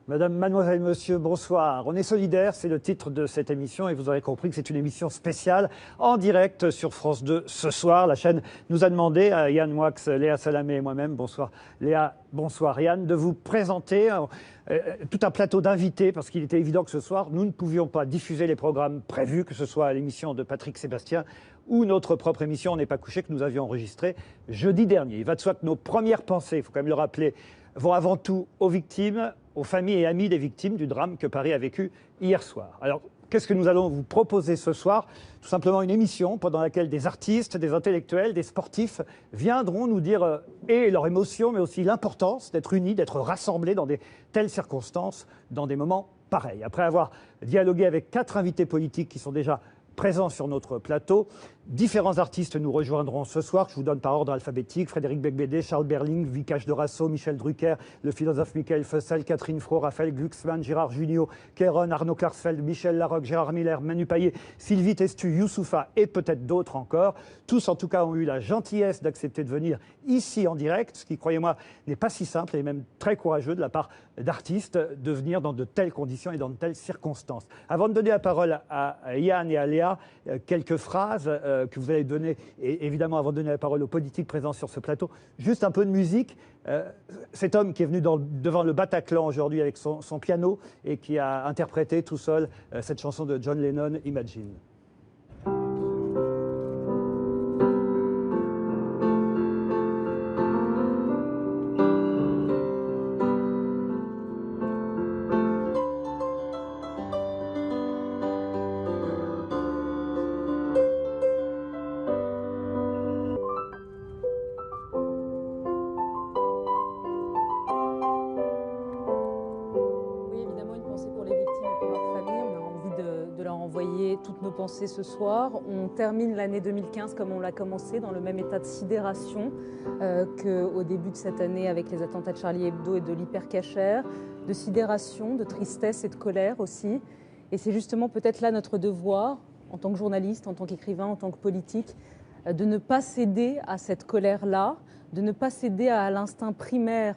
Madame, mademoiselle, monsieur, bonsoir. On est solidaires, c'est le titre de cette émission et vous aurez compris que c'est une émission spéciale en direct sur France 2 ce soir. La chaîne nous a demandé, à Yann Moix, Léa Salamé et moi-même, bonsoir Léa, bonsoir Yann, de vous présenter tout un plateau d'invités parce qu'il était évident que ce soir, nous ne pouvions pas diffuser les programmes prévus, que ce soit l'émission de Patrick Sébastien ou notre propre émission On n'est pas couché que nous avions enregistrée jeudi dernier. Il va de soi que nos premières pensées, il faut quand même le rappeler, vont avant tout aux victimes, aux familles et amis des victimes du drame que Paris a vécu hier soir. Alors, qu'est-ce que nous allons vous proposer ce soir? Tout simplement une émission pendant laquelle des artistes, des intellectuels, des sportifs viendront nous dire et leurs émotions, mais aussi l'importance d'être unis, d'être rassemblés dans de telles circonstances, dans des moments pareils. Après avoir dialogué avec 4 invités politiques qui sont déjà présents sur notre plateau, différents artistes nous rejoindront ce soir. Je vous donne par ordre alphabétique: Frédéric Becbédé, Charles Berling, Vikash Dorasso, Michel Drucker, le philosophe Michael Fussell, Catherine Fro, Raphaël Glucksmann, Gérard Jugnot, Kéron, Arnaud Klarsfeld, Michel Larocque, Gérard Miller, Manu Payet, Sylvie Testu, Youssoufa et peut-être d'autres encore. Tous, en tout cas, ont eu la gentillesse d'accepter de venir ici en direct, ce qui, croyez-moi, n'est pas si simple et même très courageux de la part d'artistes de venir dans de telles conditions et dans de telles circonstances. Avant de donner la parole à Yann et à Léa, quelques phrases que vous allez donner, et évidemment avant de donner la parole aux politiques présents sur ce plateau, juste un peu de musique. Cet homme qui est venu devant le Bataclan aujourd'hui avec son piano et qui a interprété tout seul cette chanson de John Lennon, Imagine. Ce soir. On termine l'année 2015 comme on l'a commencé, dans le même état de sidération qu'au début de cette année avec les attentats de Charlie Hebdo et de l'hypercacher, de sidération, de tristesse et de colère aussi. Et c'est justement peut-être là notre devoir, en tant que journaliste, en tant qu'écrivain, en tant que politique, de ne pas céder à cette colère-là, de ne pas céder à l'instinct primaire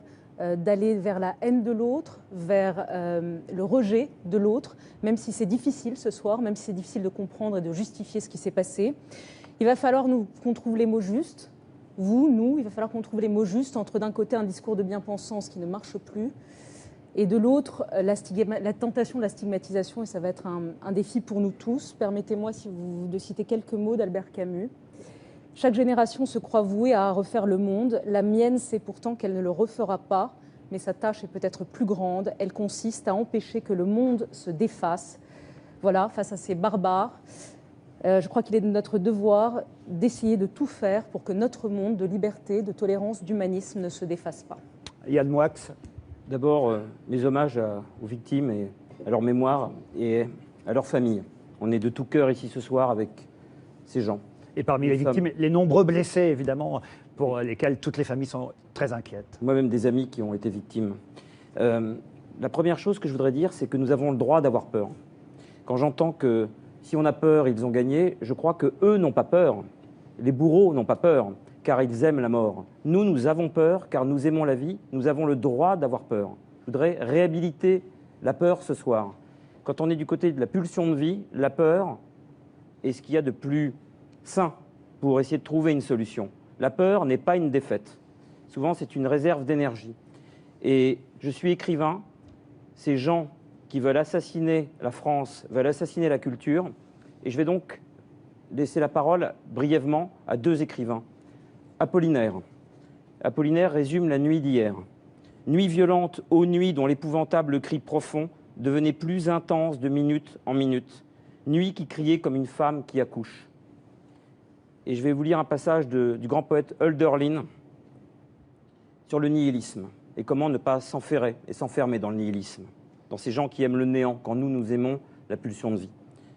d'aller vers la haine de l'autre, vers le rejet de l'autre, même si c'est difficile ce soir, même si c'est difficile de comprendre et de justifier ce qui s'est passé. Il va falloir qu'on trouve les mots justes, vous, nous, il va falloir qu'on trouve les mots justes entre d'un côté un discours de bien-pensance qui ne marche plus, et de l'autre la tentation de la stigmatisation, et ça va être un défi pour nous tous. Permettez-moi de citer quelques mots d'Albert Camus. Chaque génération se croit vouée à refaire le monde. La mienne sait pourtant qu'elle ne le refera pas, mais sa tâche est peut-être plus grande. Elle consiste à empêcher que le monde se défasse. Voilà, face à ces barbares, je crois qu'il est de notre devoir d'essayer de tout faire pour que notre monde de liberté, de tolérance, d'humanisme ne se défasse pas. Yann Moix. D'abord, mes hommages aux victimes et à leur mémoire et à leurs familles. On est de tout cœur ici ce soir avec ces gens. Et parmi les victimes, les nombreux blessés, évidemment, pour lesquels toutes les familles sont très inquiètes. Moi-même, des amis qui ont été victimes. La première chose que je voudrais dire, c'est que nous avons le droit d'avoir peur. Quand j'entends que si on a peur, ils ont gagné, je crois qu'eux n'ont pas peur. Les bourreaux n'ont pas peur, car ils aiment la mort. Nous, nous avons peur, car nous aimons la vie. Nous avons le droit d'avoir peur. Je voudrais réhabiliter la peur ce soir. Quand on est du côté de la pulsion de vie, la peur est ce qu'il y a de plus sain pour essayer de trouver une solution. La peur n'est pas une défaite. Souvent, c'est une réserve d'énergie. Et je suis écrivain. Ces gens qui veulent assassiner la France, veulent assassiner la culture. Et je vais donc laisser la parole brièvement à 2 écrivains. Apollinaire. Apollinaire résume la nuit d'hier. Nuit violente, ô nuit dont l'épouvantable cri profond devenait plus intense de minute en minute. Nuit qui criait comme une femme qui accouche. Et je vais vous lire un passage du grand poète Hölderlin sur le nihilisme et comment ne pas s'enferrer et s'enfermer dans le nihilisme, dans ces gens qui aiment le néant quand nous aimons la pulsion de vie.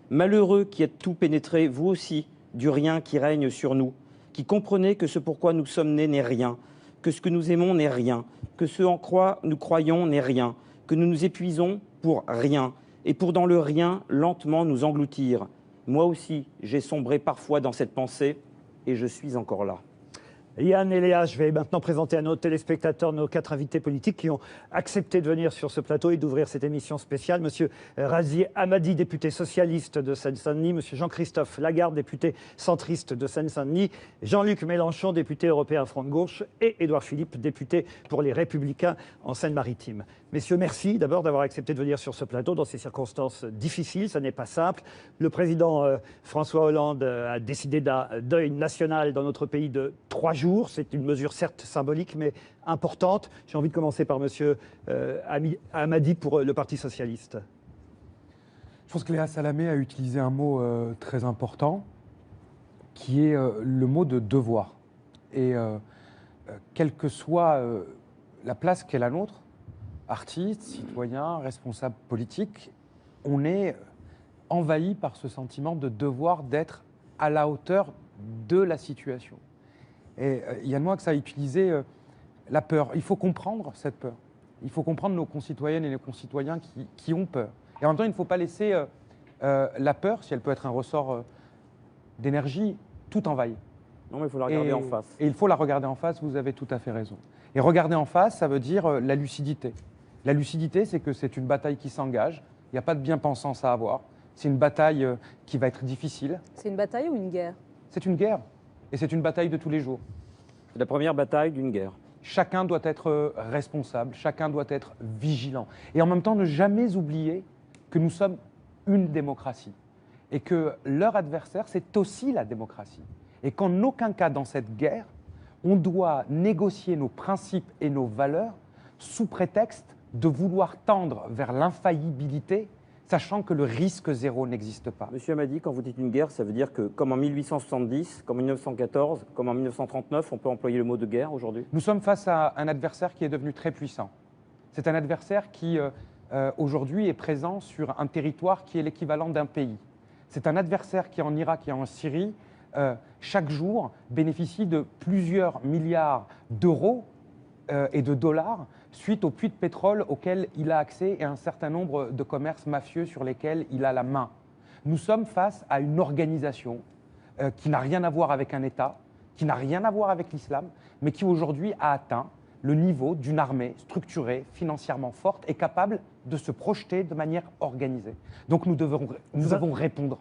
Malheureux qui êtes tout pénétrés, vous aussi, du rien qui règne sur nous, qui comprenez que ce pourquoi nous sommes nés n'est rien, que ce que nous aimons n'est rien, que ce en quoi nous croyons n'est rien, que nous nous épuisons pour rien, et pour dans le rien lentement nous engloutir. Moi aussi, j'ai sombré parfois dans cette pensée et je suis encore là. Yann et Léa, je vais maintenant présenter à nos téléspectateurs nos 4 invités politiques qui ont accepté de venir sur ce plateau et d'ouvrir cette émission spéciale. Monsieur Razi Hamadi, député socialiste de Seine-Saint-Denis. Monsieur Jean-Christophe Lagarde, député centriste de Seine-Saint-Denis. Jean-Luc Mélenchon, député européen Front de Gauche. Et Édouard Philippe, député pour les Républicains en Seine-Maritime. Messieurs, merci d'abord d'avoir accepté de venir sur ce plateau dans ces circonstances difficiles. Ça n'est pas simple. Le président François Hollande a décidé d'un deuil national dans notre pays de 3 jours. C'est une mesure certes symbolique, mais importante. J'ai envie de commencer par monsieur Hamadi pour le Parti socialiste. Je pense que Léa Salamé a utilisé un mot très important, qui est le mot de devoir. Et quelle que soit la place qu'est la nôtre, artistes, citoyens, responsables politiques, on est envahi par ce sentiment de devoir d'être à la hauteur de la situation. Et Yann Moix a utilisé la peur. Il faut comprendre cette peur. Il faut comprendre nos concitoyennes et nos concitoyens qui ont peur. Et en même temps, il ne faut pas laisser la peur, si elle peut être un ressort d'énergie, tout envahir. Non, mais il faut la regarder en face. Et il faut la regarder en face, vous avez tout à fait raison. Et regarder en face, ça veut dire la lucidité. La lucidité, c'est que c'est une bataille qui s'engage. Il n'y a pas de bien-pensance à avoir. C'est une bataille qui va être difficile. C'est une bataille ou une guerre? C'est une guerre. Et c'est une bataille de tous les jours. C'est la première bataille d'une guerre. Chacun doit être responsable, chacun doit être vigilant. Et en même temps, ne jamais oublier que nous sommes une démocratie. Et que leur adversaire, c'est aussi la démocratie. Et qu'en aucun cas, dans cette guerre, on doit négocier nos principes et nos valeurs sous prétexte de vouloir tendre vers l'infaillibilité, sachant que le risque zéro n'existe pas. Monsieur Hamadi, quand vous dites une guerre, ça veut dire que comme en 1870, comme en 1914, comme en 1939, on peut employer le mot de guerre aujourd'hui? Nous sommes face à un adversaire qui est devenu très puissant. C'est un adversaire qui, aujourd'hui, est présent sur un territoire qui est l'équivalent d'un pays. C'est un adversaire qui, en Irak et en Syrie, chaque jour, bénéficie de plusieurs milliards d'euros et de dollars suite aux puits de pétrole auxquels il a accès et un certain nombre de commerces mafieux sur lesquels il a la main. Nous sommes face à une organisation qui n'a rien à voir avec un État, qui n'a rien à voir avec l'islam, mais qui aujourd'hui a atteint le niveau d'une armée structurée, financièrement forte et capable de se projeter de manière organisée. Donc nous devons répondre.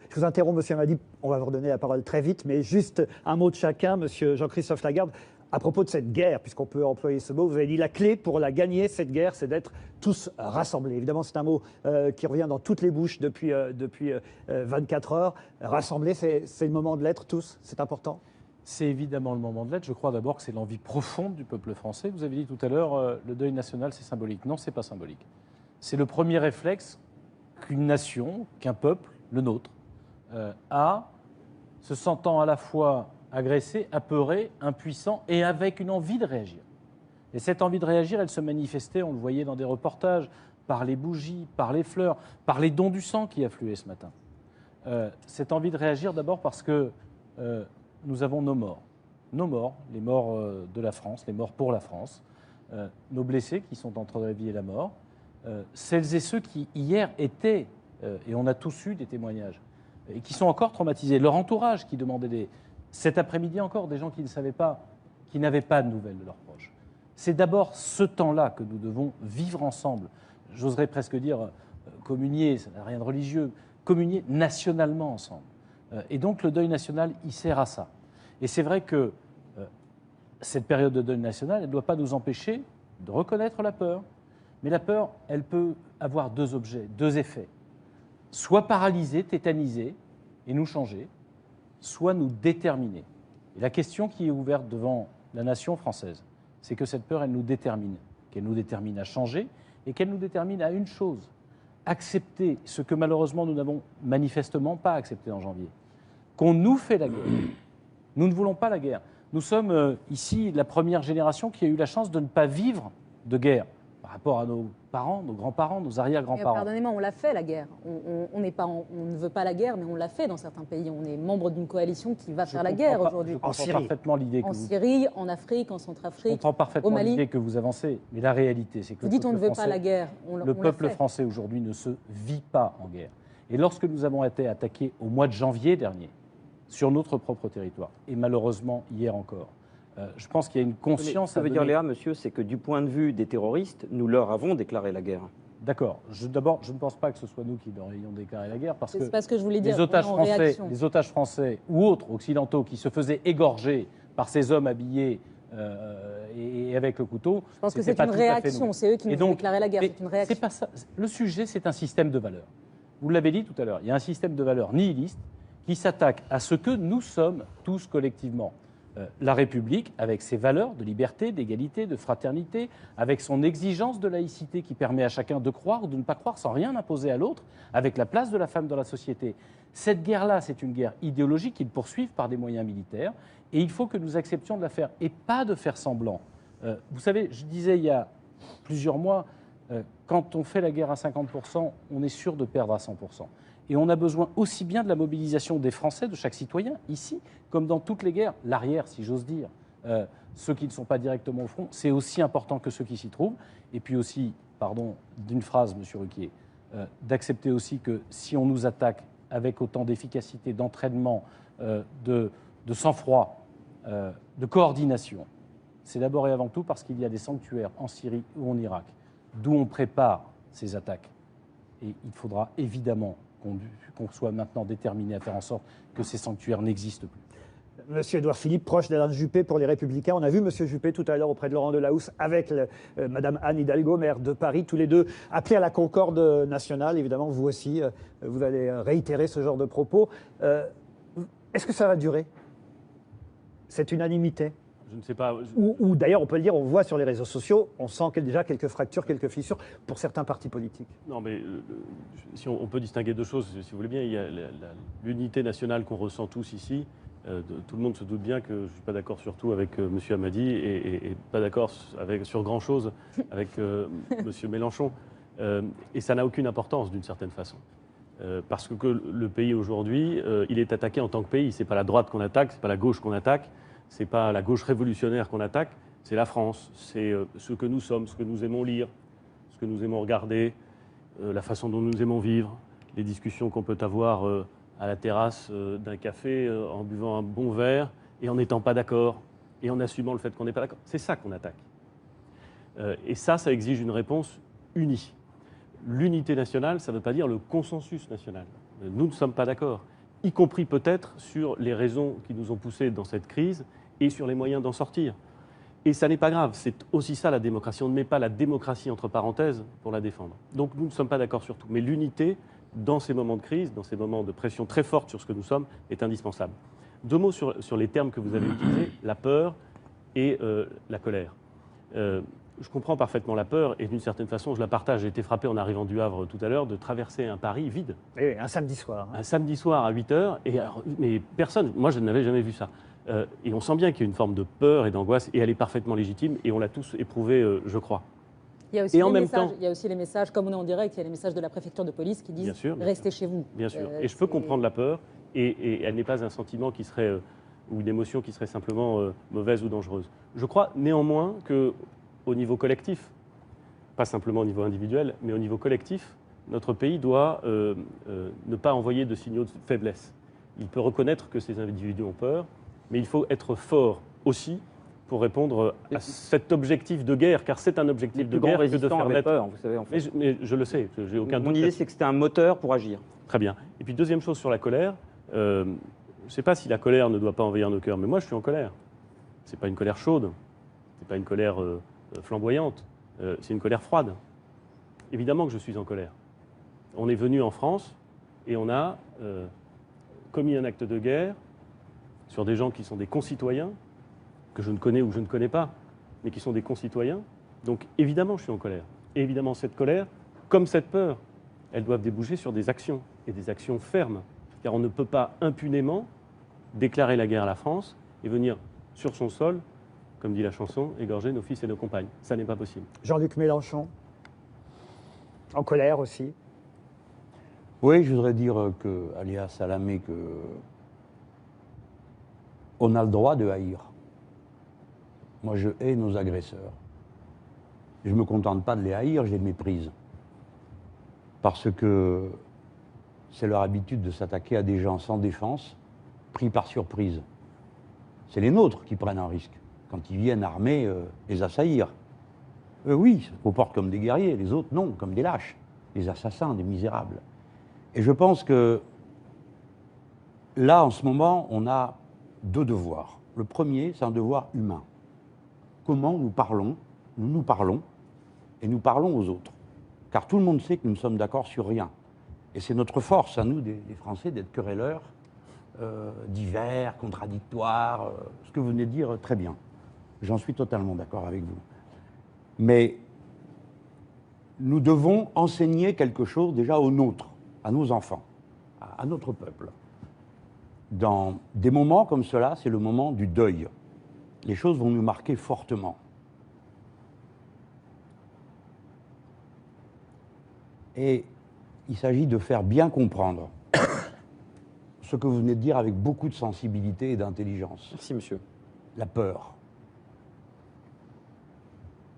Je vous interromps, monsieur Hamadi, on va vous redonner la parole très vite, mais juste un mot de chacun, monsieur Jean-Christophe Lagarde. À propos de cette guerre, puisqu'on peut employer ce mot, vous avez dit la clé pour la gagner, cette guerre, c'est d'être tous rassemblés. Évidemment, c'est un mot qui revient dans toutes les bouches depuis 24 heures. Rassembler, c'est le moment de l'être tous, c'est important. C'est évidemment le moment de l'être. Je crois d'abord que c'est l'envie profonde du peuple français. Vous avez dit tout à l'heure, le deuil national, c'est symbolique. Non, c'est pas symbolique. C'est le premier réflexe qu'une nation, qu'un peuple, le nôtre, a, se sentant à la fois agressé, apeuré, impuissant et avec une envie de réagir. Et cette envie de réagir, elle se manifestait, on le voyait dans des reportages, par les bougies, par les fleurs, par les dons du sang qui affluaient ce matin. Cette envie de réagir d'abord parce que nous avons nos morts, les morts de la France, les morts pour la France, nos blessés qui sont entre la vie et la mort, celles et ceux qui hier étaient, et on a tous eu des témoignages, et qui sont encore traumatisés, leur entourage qui demandait cet après-midi encore, des gens qui ne savaient pas, qui n'avaient pas de nouvelles de leurs proches. C'est d'abord ce temps-là que nous devons vivre ensemble. J'oserais presque dire communier, ça n'a rien de religieux, communier nationalement ensemble. Et donc le deuil national, il sert à ça. Et c'est vrai que cette période de deuil national, elle ne doit pas nous empêcher de reconnaître la peur. Mais la peur, elle peut avoir deux effets. Soit paralyser, tétaniser et nous changer, soit nous déterminer. Et la question qui est ouverte devant la nation française, c'est que cette peur, elle nous détermine, qu'elle nous détermine à changer et qu'elle nous détermine à une chose, accepter ce que malheureusement nous n'avons manifestement pas accepté en janvier, qu'on nous fait la guerre. Nous ne voulons pas la guerre. Nous sommes ici la première génération qui a eu la chance de ne pas vivre de guerre par rapport à nos parents, nos grands-parents, nos arrière-grands-parents. Pardonnez-moi, on l'a fait la guerre. On ne veut pas la guerre, mais on l'a fait dans certains pays. On est membre d'une coalition qui va faire la guerre aujourd'hui. Je comprends parfaitement l'idée que en Syrie, en Afrique, en Centrafrique, je comprends parfaitement au Mali. l'idée que vous avancez, mais la réalité, c'est que vous dites on ne veut pas la guerre. Le peuple français aujourd'hui ne se vit pas en guerre. Et lorsque nous avons été attaqués au mois de janvier dernier, sur notre propre territoire, et malheureusement hier encore, Je pense qu'il y a une conscience. Ce que veut dire Léa, monsieur, c'est que du point de vue des terroristes, nous leur avons déclaré la guerre. D'accord. D'abord, je ne pense pas que ce soit nous qui leur ayons déclaré la guerre, parce que C'est pas ce que je voulais dire. les otages on est en français, réaction. les otages français ou autres occidentaux qui se faisaient égorger par ces hommes habillés et avec le couteau. Je pense que c'était c'est pas une tout à fait réaction. nous. C'est eux qui Et nous ont donc, déclaré la guerre. mais C'est une réaction. c'est pas ça. Le sujet, c'est un système de valeurs. Vous l'avez dit tout à l'heure, il y a un système de valeurs nihiliste qui s'attaque à ce que nous sommes tous collectivement. La République, avec ses valeurs de liberté, d'égalité, de fraternité, avec son exigence de laïcité qui permet à chacun de croire ou de ne pas croire sans rien imposer à l'autre, avec la place de la femme dans la société. Cette guerre-là, c'est une guerre idéologique qu'ils poursuivent par des moyens militaires, et il faut que nous acceptions de la faire, et pas de faire semblant. Vous savez, je disais il y a plusieurs mois, quand on fait la guerre à 50%, on est sûr de perdre à 100%. Et on a besoin aussi bien de la mobilisation des Français, de chaque citoyen, ici, comme dans toutes les guerres. L'arrière, si j'ose dire, ceux qui ne sont pas directement au front, c'est aussi important que ceux qui s'y trouvent. Et puis aussi, pardon, d'une phrase, monsieur Ruquier, d'accepter aussi que si on nous attaque avec autant d'efficacité, d'entraînement, de sang-froid, de coordination, c'est d'abord et avant tout parce qu'il y a des sanctuaires en Syrie ou en Irak, d'où on prépare ces attaques. Et il faudra évidemment qu'on soit maintenant déterminé à faire en sorte que ces sanctuaires n'existent plus. Monsieur Édouard Philippe, proche d'Alain Juppé pour les Républicains. On a vu Monsieur Juppé tout à l'heure auprès de Laurent Delahousse avec Madame Anne Hidalgo, maire de Paris, tous les deux appelés à la concorde nationale. Évidemment, vous aussi, vous allez réitérer ce genre de propos. Est-ce que ça va durer, cette unanimité ? Je ne sais pas. Ou d'ailleurs, on peut le dire, on voit sur les réseaux sociaux, on sent déjà quelques fractures, quelques fissures pour certains partis politiques. Non, mais si on peut distinguer deux choses, si vous voulez bien. Il y a l'unité nationale qu'on ressent tous ici. Tout le monde se doute bien que je ne suis pas d'accord sur tout avec M. Hammadi et pas d'accord sur grand-chose avec M. Mélenchon. Et ça n'a aucune importance d'une certaine façon. Parce que le pays aujourd'hui, il est attaqué en tant que pays. Ce n'est pas la droite qu'on attaque, ce n'est pas la gauche qu'on attaque. Ce n'est pas la gauche révolutionnaire qu'on attaque, c'est la France. C'est ce que nous sommes, ce que nous aimons lire, ce que nous aimons regarder, la façon dont nous aimons vivre, les discussions qu'on peut avoir à la terrasse d'un café en buvant un bon verre et en n'étant pas d'accord et en assumant le fait qu'on n'est pas d'accord. C'est ça qu'on attaque. Et ça exige une réponse unie. L'unité nationale, ça ne veut pas dire le consensus national. Nous ne sommes pas d'accord, y compris peut-être sur les raisons qui nous ont poussés dans cette crise et sur les moyens d'en sortir. Et ça n'est pas grave, c'est aussi ça la démocratie. On ne met pas la démocratie entre parenthèses pour la défendre. Donc nous ne sommes pas d'accord sur tout. Mais l'unité, dans ces moments de crise, dans ces moments de pression très forte sur ce que nous sommes, est indispensable. Deux mots sur les termes que vous avez utilisés, la peur et la colère. Je comprends parfaitement la peur et d'une certaine façon, je la partage. J'ai été frappé en arrivant du Havre tout à l'heure de traverser un Paris vide. Oui, un samedi soir. Un samedi soir à 8h, mais personne, moi je n'avais jamais vu ça. Et on sent bien qu'il y a une forme de peur et d'angoisse, et elle est parfaitement légitime, et on l'a tous éprouvé, je crois. Il y a aussi, il y a aussi les messages, comme on est en direct, il y a les messages de la préfecture de police qui disent « restez chez vous ». Bien sûr, et je peux comprendre la peur, et elle n'est pas un sentiment qui serait, ou une émotion qui serait simplement mauvaise ou dangereuse. Je crois néanmoins qu'au niveau collectif, pas simplement au niveau individuel, mais au niveau collectif, notre pays doit ne pas envoyer de signaux de faiblesse. Il peut reconnaître que ces individus ont peur, mais il faut être fort aussi pour répondre à cet objectif de guerre, car c'est un objectif de guerre que de faire naître. Peur, vous savez, en fait. Mais je le sais, j'ai aucun doute. Mon idée, c'est que c'était un moteur pour agir. Très bien. Et puis deuxième chose sur la colère, je ne sais pas si la colère ne doit pas envahir nos cœurs, mais moi je suis en colère. C'est pas une colère chaude, c'est pas une colère flamboyante, c'est une colère froide. Évidemment que je suis en colère. On est venu en France et on a commis un acte de guerre sur des gens qui sont des concitoyens, que je ne connais ou je ne connais pas, mais qui sont des concitoyens. Donc évidemment, je suis en colère. Et évidemment, cette colère, comme cette peur, elles doivent déboucher sur des actions, et des actions fermes. Car on ne peut pas impunément déclarer la guerre à la France et venir sur son sol, comme dit la chanson, égorger nos fils et nos compagnes. Ça n'est pas possible. Jean-Luc Mélenchon, en colère aussi. Oui, je voudrais dire que, Alia Salamé, que on a le droit de haïr. Moi, je hais nos agresseurs. Je ne me contente pas de les haïr, je les méprise. Parce que c'est leur habitude de s'attaquer à des gens sans défense, pris par surprise. C'est les nôtres qui prennent un risque quand ils viennent armés les assaillir. Eux, oui, ils se comportent comme des guerriers, les autres, non, comme des lâches, des assassins, des misérables. Et je pense que là, en ce moment, on a deux devoirs. Le premier, c'est un devoir humain. Comment nous parlons, et nous parlons aux autres. Car tout le monde sait que nous ne sommes d'accord sur rien. Et c'est notre force, à nous, des Français, d'être querelleurs, divers, contradictoires, ce que vous venez de dire très bien. J'en suis totalement d'accord avec vous. Mais nous devons enseigner quelque chose déjà aux nôtres, à nos enfants, à notre peuple. Dans des moments comme cela, c'est le moment du deuil. Les choses vont nous marquer fortement. Et il s'agit de faire bien comprendre ce que vous venez de dire avec beaucoup de sensibilité et d'intelligence. Merci, monsieur. La peur.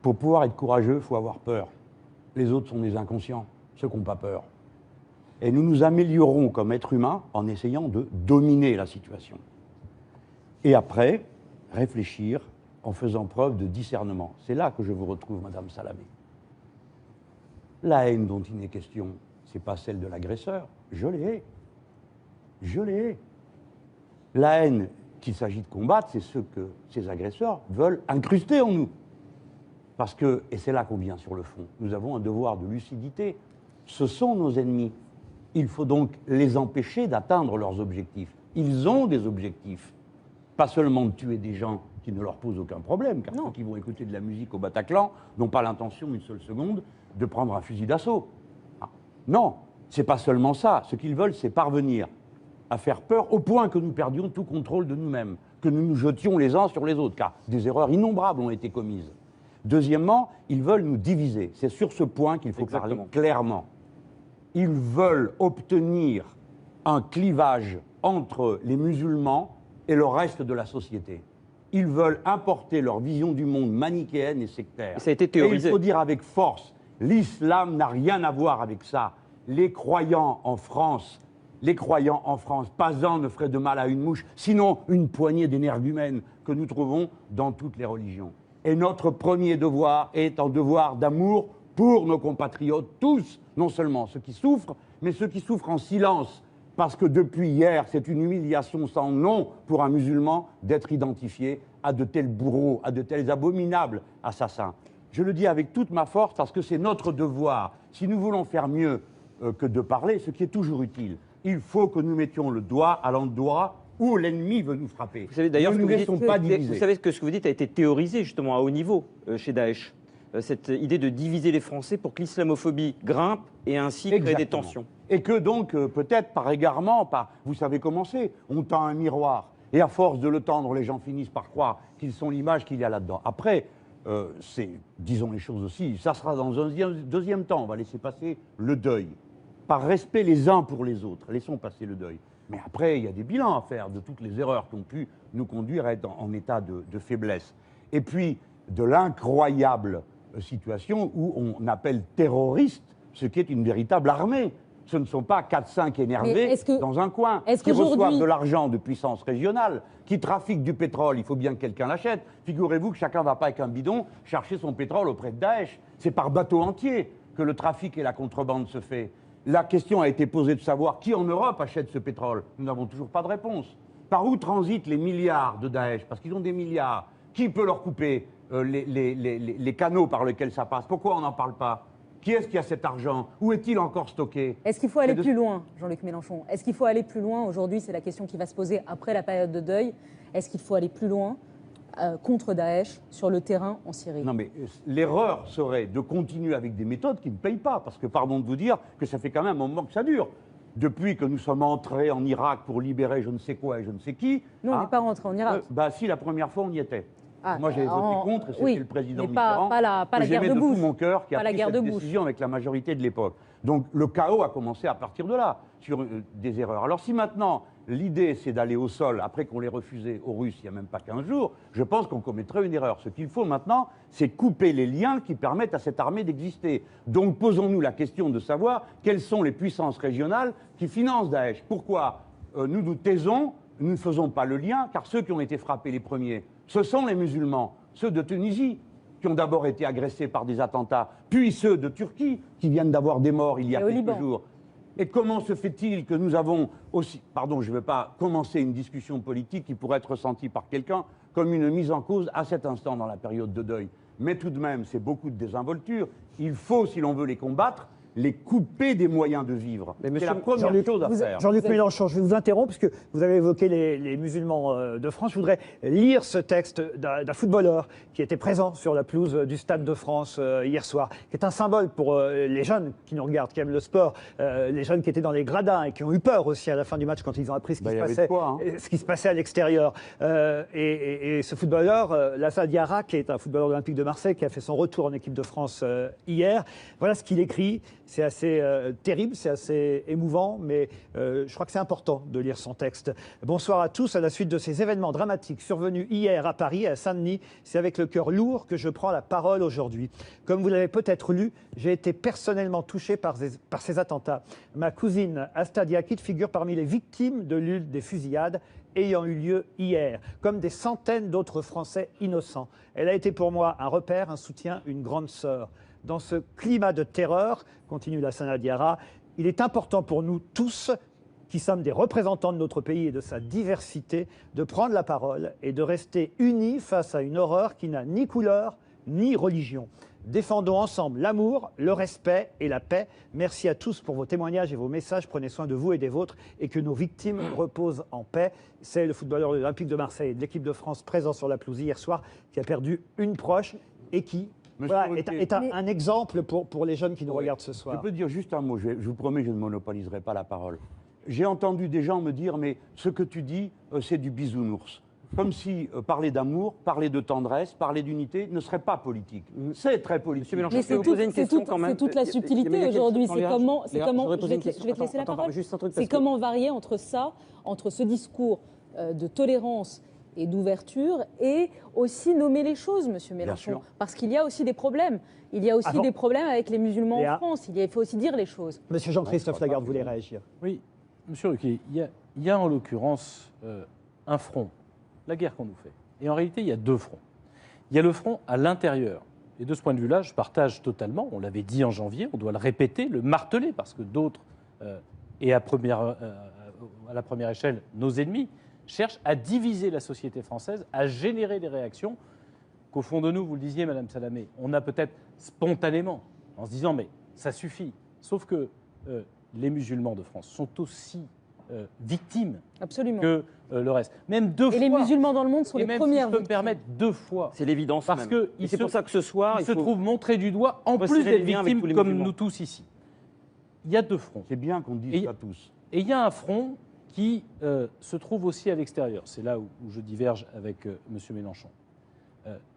Pour pouvoir être courageux, il faut avoir peur. Les autres sont des inconscients, ceux qui n'ont pas peur. Et nous nous améliorons comme êtres humains en essayant de dominer la situation. Et après, réfléchir en faisant preuve de discernement. C'est là que je vous retrouve, Madame Salamé. La haine dont il est question, ce n'est pas celle de l'agresseur. Je l'ai hais. Je l'ai hais. La haine qu'il s'agit de combattre, c'est ce que ces agresseurs veulent incruster en nous. Parce que, et c'est là qu'on vient sur le fond, nous avons un devoir de lucidité. Ce sont nos ennemis. Il faut donc les empêcher d'atteindre leurs objectifs. Ils ont des objectifs. Pas seulement de tuer des gens qui ne leur posent aucun problème, car ceux qui vont écouter de la musique au Bataclan n'ont pas l'intention une seule seconde de prendre un fusil d'assaut. Ah. Non, c'est pas seulement ça. Ce qu'ils veulent, c'est parvenir à faire peur au point que nous perdions tout contrôle de nous-mêmes, que nous nous jetions les uns sur les autres, car des erreurs innombrables ont été commises. Deuxièmement, ils veulent nous diviser. C'est sur ce point qu'il faut parler clairement. Ils veulent obtenir un clivage entre les musulmans et le reste de la société. Ils veulent importer leur vision du monde manichéenne et sectaire. Et ça a été théorisé. Et il faut dire avec force, l'islam n'a rien à voir avec ça. Les croyants en France, pas un ne ferait de mal à une mouche, sinon une poignée d'énergumènes que nous trouvons dans toutes les religions. Et notre premier devoir est un devoir d'amour pour nos compatriotes, tous, non seulement ceux qui souffrent, mais ceux qui souffrent en silence. Parce que depuis hier, c'est une humiliation sans nom pour un musulman d'être identifié à de tels bourreaux, à de tels abominables assassins. Je le dis avec toute ma force parce que c'est notre devoir. Si nous voulons faire mieux que de parler, ce qui est toujours utile, il faut que nous mettions le doigt à l'endroit où l'ennemi veut nous frapper. Vous savez d'ailleurs, ne nous laissons pas diviser. Vous savez que ce que vous dites a été théorisé justement à haut niveau chez Daesh. Cette idée de diviser les Français pour que l'islamophobie grimpe et ainsi créer des tensions. Et que donc, peut-être par égarement, vous savez comment c'est, on tend un miroir, et à force de le tendre, les gens finissent par croire qu'ils sont l'image qu'il y a là-dedans. Après, disons les choses aussi, ça sera dans un deuxième temps, on va laisser passer le deuil. Par respect les uns pour les autres, laissons passer le deuil. Mais après, il y a des bilans à faire de toutes les erreurs qui ont pu nous conduire à être en état de faiblesse. Et puis, de l'incroyable situation où on appelle terroriste ce qui est une véritable armée. Ce ne sont pas 4-5 énervés dans un coin qui reçoivent de l'argent de puissance régionale, qui trafiquent du pétrole, il faut bien que quelqu'un l'achète. Figurez-vous que chacun ne va pas avec un bidon chercher son pétrole auprès de Daesh. C'est par bateau entier que le trafic et la contrebande se fait. La question a été posée de savoir qui en Europe achète ce pétrole. Nous n'avons toujours pas de réponse. Par où transitent les milliards de Daesh? Parce qu'ils ont des milliards. Qui peut leur couper les canaux par lesquels ça passe? Pourquoi on n'en parle pas? Qui est-ce qui a cet argent? Où est-il encore stocké? Est-ce qu'il faut aller plus loin, Jean-Luc Mélenchon? Est-ce qu'il faut aller plus loin? Aujourd'hui, c'est la question qui va se poser après la période de deuil. Est-ce qu'il faut aller plus loin contre Daesh sur le terrain en Syrie? Non, mais l'erreur serait de continuer avec des méthodes qui ne payent pas. Parce que, pardon de vous dire, que ça fait quand même un moment que ça dure. Depuis que nous sommes entrés en Irak pour libérer je ne sais quoi et je ne sais qui... Non, on n'est pas rentré en Irak. Si, la première fois, on y était. Ah, moi, j'avais voté contre, et c'était le président Mitterrand pas la guerre de tout Bush. mon cœur qui a pris cette décision avec la majorité de l'époque. Donc le chaos a commencé à partir de là, sur des erreurs. Alors si maintenant, l'idée c'est d'aller au sol, après qu'on l'ait refusé aux Russes il n'y a même pas 15 jours, je pense qu'on commettrait une erreur. Ce qu'il faut maintenant, c'est couper les liens qui permettent à cette armée d'exister. Donc posons-nous la question de savoir quelles sont les puissances régionales qui financent Daesh. Pourquoi nous nous taisons, nous ne faisons pas le lien, car ceux qui ont été frappés les premiers, Ce sont les musulmans, ceux de Tunisie, qui ont d'abord été agressés par des attentats, puis ceux de Turquie, qui viennent d'avoir des morts il y a quelques jours. Et comment se fait-il que nous avons aussi... Pardon, je ne veux pas commencer une discussion politique qui pourrait être ressentie par quelqu'un comme une mise en cause à cet instant dans la période de deuil. Mais tout de même, c'est beaucoup de désinvolture. Il faut, si l'on veut les combattre, les couper des moyens de vivre. C'est la première chose à faire. Jean-Luc Mélenchon, je vais vous interrompre puisque vous avez évoqué les musulmans de France. Je voudrais lire ce texte d'un footballeur qui était présent sur la pelouse du Stade de France hier soir, qui est un symbole pour les jeunes qui nous regardent, qui aiment le sport, les jeunes qui étaient dans les gradins et qui ont eu peur aussi à la fin du match quand ils ont appris ce qui se passait à l'extérieur. Et ce footballeur, Lassana Diarra, qui est un footballeur olympique de Marseille, qui a fait son retour en équipe de France hier, voilà ce qu'il écrit. C'est assez terrible, c'est assez émouvant, mais je crois que c'est important de lire son texte. Bonsoir à tous. À la suite de ces événements dramatiques survenus hier à Paris, à Saint-Denis, c'est avec le cœur lourd que je prends la parole aujourd'hui. Comme vous l'avez peut-être lu, j'ai été personnellement touché par ces attentats. Ma cousine Asta Diakite figure parmi les victimes de l'une des fusillades ayant eu lieu hier, comme des centaines d'autres Français innocents. Elle a été pour moi un repère, un soutien, une grande sœur. Dans ce climat de terreur, continue Lassana Diarra, il est important pour nous tous, qui sommes des représentants de notre pays et de sa diversité, de prendre la parole et de rester unis face à une horreur qui n'a ni couleur ni religion. Défendons ensemble l'amour, le respect et la paix. Merci à tous pour vos témoignages et vos messages. Prenez soin de vous et des vôtres et que nos victimes reposent en paix. C'est le footballeur olympique de Marseille et de l'équipe de France présent sur la pelouse hier soir qui a perdu une proche et qui... Voilà, est un exemple pour les jeunes qui nous regardent ce soir. Je peux dire juste un mot, je vous promets, je ne monopoliserai pas la parole. J'ai entendu des gens me dire, mais ce que tu dis, c'est du bisounours. Comme si parler d'amour, parler de tendresse, parler d'unité ne serait pas politique. C'est très politique. Mais c'est toute la subtilité aujourd'hui. C'est comment... Je vais te laisser la parole. C'est comment varier entre ça, entre ce discours de tolérance et d'ouverture, et aussi nommer les choses, Monsieur Mélenchon, parce qu'il y a aussi des problèmes. Il y a aussi des problèmes avec les musulmans en France. Il faut aussi dire les choses. Monsieur Jean-Christophe Lagarde voulait réagir. Oui, Monsieur Ruquier, il y a en l'occurrence un front, la guerre qu'on nous fait. Et en réalité, il y a deux fronts. Il y a le front à l'intérieur. Et de ce point de vue-là, je partage totalement, on l'avait dit en janvier, on doit le répéter, le marteler, parce que d'autres, et à la première échelle, nos ennemis, cherche à diviser la société française, à générer des réactions qu'au fond de nous, vous le disiez, Madame Salamé, on a peut-être spontanément, en se disant mais ça suffit. Sauf que les musulmans de France sont aussi victimes que le reste. Même deux fois. Et les musulmans dans le monde sont les premières si je peux me permettre, deux fois. C'est l'évidence. Parce que c'est pour ça que ce soir, ils se trouvent montrés du doigt, en plus d'être victimes comme nous tous ici. Il y a deux fronts. C'est bien qu'on dise ça tous. Et il y a un front qui se trouve aussi à l'extérieur. C'est là où je diverge avec M. Mélenchon.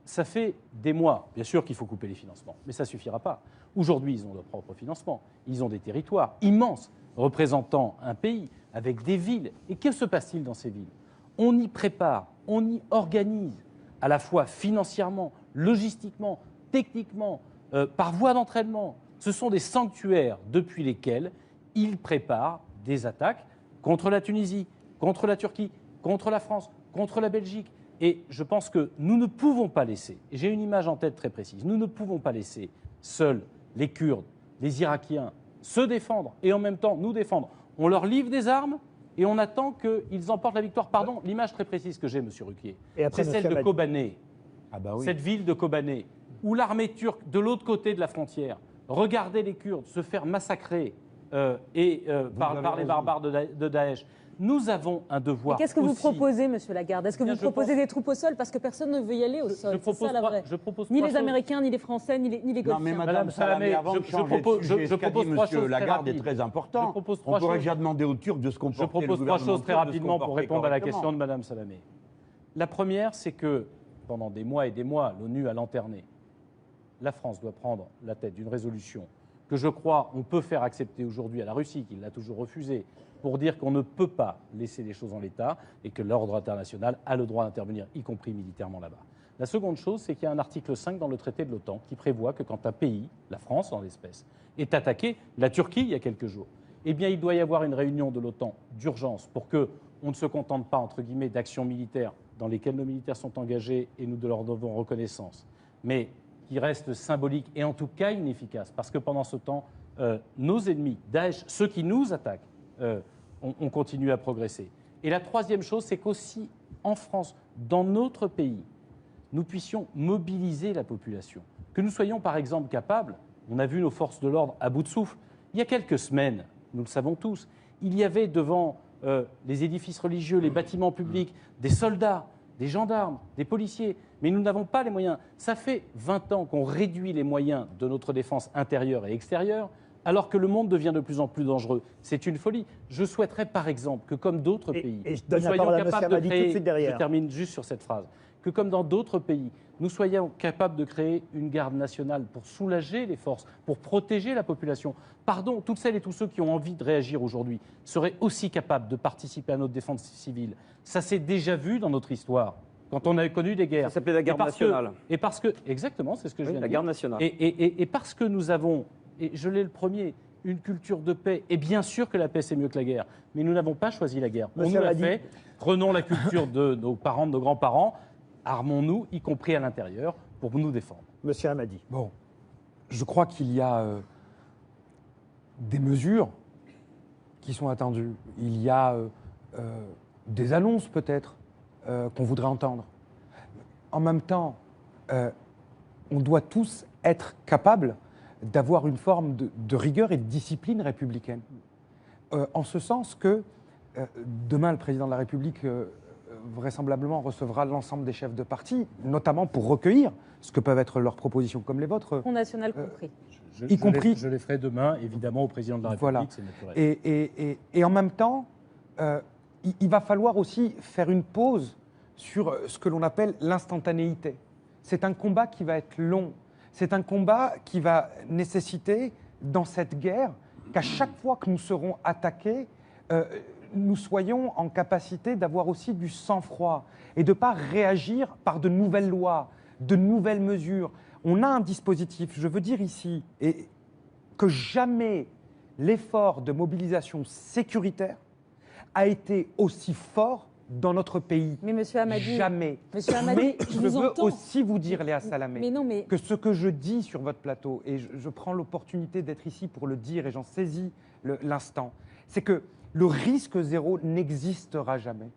Ça fait des mois, bien sûr qu'il faut couper les financements, mais ça ne suffira pas. Aujourd'hui, ils ont leur propre financement. Ils ont des territoires immenses, représentant un pays, avec des villes. Et que se passe-t-il dans ces villes? On y prépare, on y organise, à la fois financièrement, logistiquement, techniquement, par voie d'entraînement. Ce sont des sanctuaires depuis lesquels ils préparent des attaques contre la Tunisie, contre la Turquie, contre la France, contre la Belgique. Et je pense que nous ne pouvons pas laisser, et j'ai une image en tête très précise, nous ne pouvons pas laisser seuls les Kurdes, les Irakiens se défendre et en même temps nous défendre. On leur livre des armes et on attend qu'ils emportent la victoire. Pardon, l'image très précise que j'ai, Monsieur Ruquier, c'est celle de Kobané, cette ville de Kobané, où l'armée turque, de l'autre côté de la frontière, regardait les Kurdes se faire massacrer par les barbares de Daesh. Nous avons un devoir. Qu'est-ce que vous proposez, Monsieur Lagarde? Est-ce que vous proposez des troupes au sol? Parce que personne ne veut y aller au sol. C'est ça la vraie. Ni les Américains, ni les Français, ni les négociants. Non, mais Madame Salamé, avant de changer de sujet, ce qu'a dit Monsieur Lagarde est très important. On pourrait déjà demander aux Turcs de se comporter. Je propose trois choses très rapidement pour répondre à la question de Madame Salamé. La première, c'est que pendant des mois et des mois, l'ONU a lanterné. La France doit prendre la tête d'une résolution que je crois on peut faire accepter aujourd'hui à la Russie, qui l'a toujours refusé, pour dire qu'on ne peut pas laisser les choses en l'état et que l'ordre international a le droit d'intervenir, y compris militairement là-bas. La seconde chose, c'est qu'il y a un article 5 dans le traité de l'OTAN qui prévoit que quand un pays, la France en l'espèce, est attaqué, la Turquie il y a quelques jours, eh bien il doit y avoir une réunion de l'OTAN d'urgence pour qu'on ne se contente pas, entre guillemets, d'actions militaires dans lesquels nos militaires sont engagés et nous leur devons reconnaissance, mais qui restent symboliques et en tout cas inefficaces, parce que pendant ce temps, nos ennemis, Daesh, ceux qui nous attaquent, ont continué à progresser. Et la troisième chose, c'est qu'aussi en France, dans notre pays, nous puissions mobiliser la population. Que nous soyons par exemple capables, on a vu nos forces de l'ordre à bout de souffle, il y a quelques semaines, nous le savons tous, il y avait devant les édifices religieux, les bâtiments publics, des soldats, des gendarmes, des policiers, mais nous n'avons pas les moyens. Ça fait 20 ans qu'on réduit les moyens de notre défense intérieure et extérieure, alors que le monde devient de plus en plus dangereux. C'est une folie. Je souhaiterais par exemple que, comme d'autres pays, et je donne nous la soyons parole à M. capables de Hamadi tout de créer, suite derrière. je termine juste sur cette phrase, que comme dans d'autres pays, nous soyons capables de créer une garde nationale pour soulager les forces, pour protéger la population. Pardon, toutes celles et tous ceux qui ont envie de réagir aujourd'hui seraient aussi capables de participer à notre défense civile. Ça s'est déjà vu dans notre histoire, quand on a connu des guerres. Ça s'appelait la garde nationale. Exactement, c'est ce que je viens de la dire. garde nationale. Et parce que nous avons, et je l'ai le premier, une culture de paix, et bien sûr que la paix c'est mieux que la guerre, mais nous n'avons pas choisi la guerre. On nous l'a fait, prenons la culture de nos parents, de nos grands-parents, armons-nous, y compris à l'intérieur, pour nous défendre. Monsieur Hamadi. Bon, je crois qu'il y a des mesures qui sont attendues. Il y a des annonces peut-être qu'on voudrait entendre. En même temps, on doit tous être capables d'avoir une forme de rigueur et de discipline républicaine. En ce sens que demain, le président de la République vraisemblablement recevra l'ensemble des chefs de parti, notamment pour recueillir ce que peuvent être leurs propositions, comme les vôtres. Front National compris. Y compris. Je les ferai demain, évidemment, au président de la République, Voilà. c'est naturel. Et en même temps, il va falloir aussi faire une pause sur ce que l'on appelle l'instantanéité. C'est un combat qui va être long. C'est un combat qui va nécessiter, dans cette guerre, qu'à chaque fois que nous serons attaqués, nous soyons en capacité d'avoir aussi du sang-froid et de ne pas réagir par de nouvelles lois, de nouvelles mesures. On a un dispositif, je veux dire ici, et que jamais l'effort de mobilisation sécuritaire a été aussi fort dans notre pays. Mais Monsieur Hamadi, jamais. Monsieur Hamadi, Mais je vous veux entends. aussi vous dire, Léa Salamé, Mais non, mais que ce que je dis sur votre plateau, et je prends l'opportunité d'être ici pour le dire, et j'en saisis l'instant, c'est que le risque zéro n'existera jamais.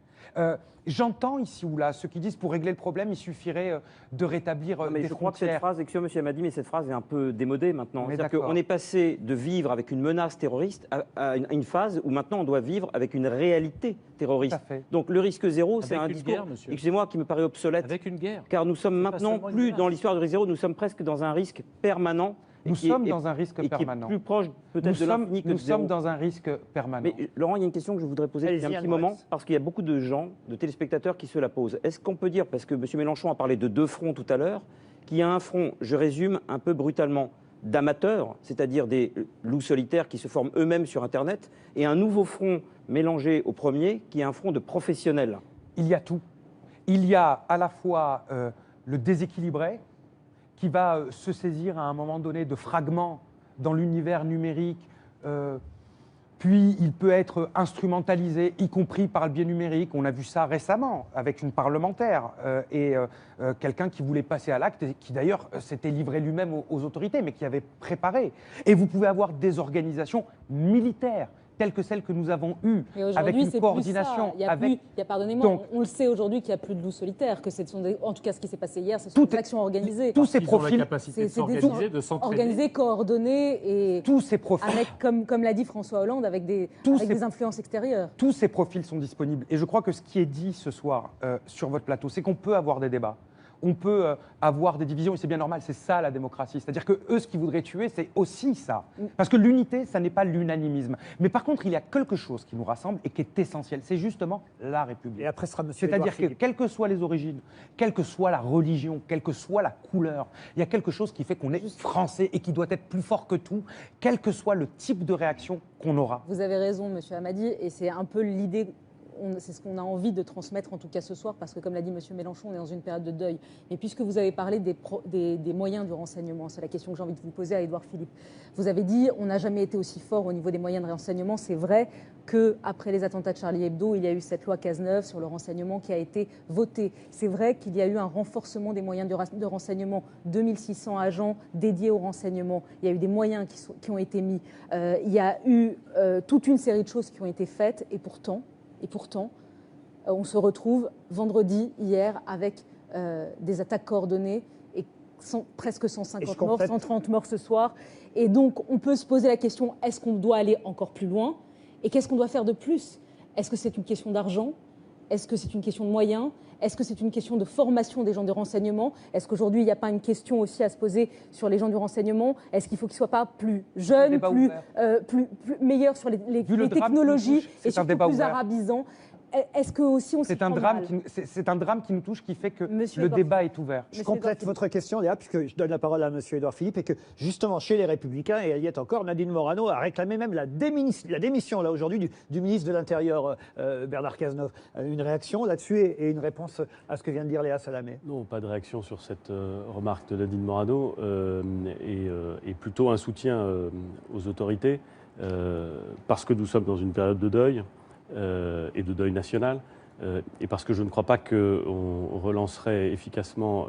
J'entends ici ou là ceux qui disent pour régler le problème, il suffirait de rétablir Mais des je crois que cette frontières. phrase, excusez-moi, monsieur Hamadi, mais cette phrase est un peu démodée maintenant. On est C'est-à-dire d'accord. qu'on est passé de vivre avec une menace terroriste à une phase où maintenant on doit vivre avec une réalité terroriste. Tout à fait. Donc le risque zéro, c'est Avec un une discours, guerre, monsieur. excusez-moi, qui me paraît obsolète. Avec une guerre. Car nous sommes pas maintenant seulement une plus menace. dans l'histoire du risque zéro, nous sommes presque dans un risque permanent. Nous sommes dans un risque permanent. Qui est plus proche peut-être Nous de sommes, l'infini que nous de zéro. sommes dans un risque permanent. Mais Laurent, il y a une question que je voudrais poser depuis un Allez-y, petit Anne moment, Wax. parce qu'il y a beaucoup de gens, de téléspectateurs qui se la posent. Est-ce qu'on peut dire, parce que M. Mélenchon a parlé de deux fronts tout à l'heure, qu'il y a un front, je résume un peu brutalement, d'amateurs, c'est-à-dire des loups solitaires qui se forment eux-mêmes sur Internet, et un nouveau front mélangé au premier, qui est un front de professionnels? Il y a tout. Il y a à la fois le déséquilibré qui va se saisir à un moment donné de fragments dans l'univers numérique, puis il peut être instrumentalisé, y compris par le biais numérique. On a vu ça récemment avec une parlementaire et quelqu'un qui voulait passer à l'acte, et qui d'ailleurs s'était livré lui-même aux autorités, mais qui avait préparé. Et vous pouvez avoir des organisations militaires, telles que celles que nous avons eues, Mais avec aujourd'hui, une c'est coordination. plus ça. Il y a avec... plus, pardonnez-moi, Donc- on le sait aujourd'hui qu'il n'y a plus de loups solitaires, que ce sont en tout cas ce qui s'est passé hier, ce sont Tout des est- actions organisées. tous ces Ils ont la profils, capacité de C'est des s'organiser, de s'entraîner. organisées, coordonnées et tous ces profils. avec, comme l'a dit François Hollande, avec des influences extérieures. Tous ces profils sont disponibles. Et je crois que ce qui est dit ce soir sur votre plateau, c'est qu'on peut avoir des débats. On peut avoir des divisions, et c'est bien normal, c'est ça la démocratie. C'est-à-dire que eux, ce qu'ils voudraient tuer, c'est aussi ça. Parce que l'unité, ça n'est pas l'unanimisme. Mais par contre, il y a quelque chose qui nous rassemble et qui est essentiel. C'est justement la République. Et après ce sera monsieur C'est-à-dire Édouard que Philippe. quelles que soient les origines, quelle que soit la religion, quelle que soit la couleur, il y a quelque chose qui fait qu'on est français et qui doit être plus fort que tout, quel que soit le type de réaction qu'on aura. Vous avez raison, Monsieur Hamadi, et c'est un peu l'idée c'est ce qu'on a envie de transmettre en tout cas ce soir, parce que comme l'a dit M. Mélenchon, on est dans une période de deuil. Mais puisque vous avez parlé des moyens du renseignement, c'est la question que j'ai envie de vous poser à Édouard Philippe. Vous avez dit on n'a jamais été aussi fort au niveau des moyens de renseignement. C'est vrai qu'après les attentats de Charlie Hebdo, il y a eu cette loi Cazeneuve sur le renseignement qui a été votée. C'est vrai qu'il y a eu un renforcement des moyens de renseignement, 2600 agents dédiés au renseignement. Il y a eu des moyens qui ont été mis. Il y a eu toute une série de choses qui ont été faites et pourtant, on se retrouve vendredi, hier, avec des attaques coordonnées et presque 150 morts, 130 morts ce soir. Et donc, on peut se poser la question, est-ce qu'on doit aller encore plus loin? Et qu'est-ce qu'on doit faire de plus? Est-ce que c'est une question d'argent? Est-ce que c'est une question de moyens? Est-ce que c'est une question de formation des gens du renseignement? Est-ce qu'aujourd'hui, il n'y a pas une question aussi à se poser sur les gens du renseignement? Est-ce qu'il faut qu'ils ne soient pas plus jeunes, plus meilleurs sur les technologies et surtout plus arabisants? Est-ce que aussi on c'est un drame qui nous touche, qui fait que le débat est ouvert. Je complète votre question, Léa, puisque je donne la parole à M. Édouard Philippe, et que justement chez les Républicains, et elle y est encore, Nadine Morano a réclamé même la démission là aujourd'hui du ministre de l'Intérieur Bernard Cazeneuve. Une réaction là-dessus et une réponse à ce que vient de dire Léa Salamé? Non, pas de réaction sur cette remarque de Nadine Morano, et plutôt un soutien aux autorités, parce que nous sommes dans une période de deuil. Et de deuil national, et parce que je ne crois pas qu'on relancerait efficacement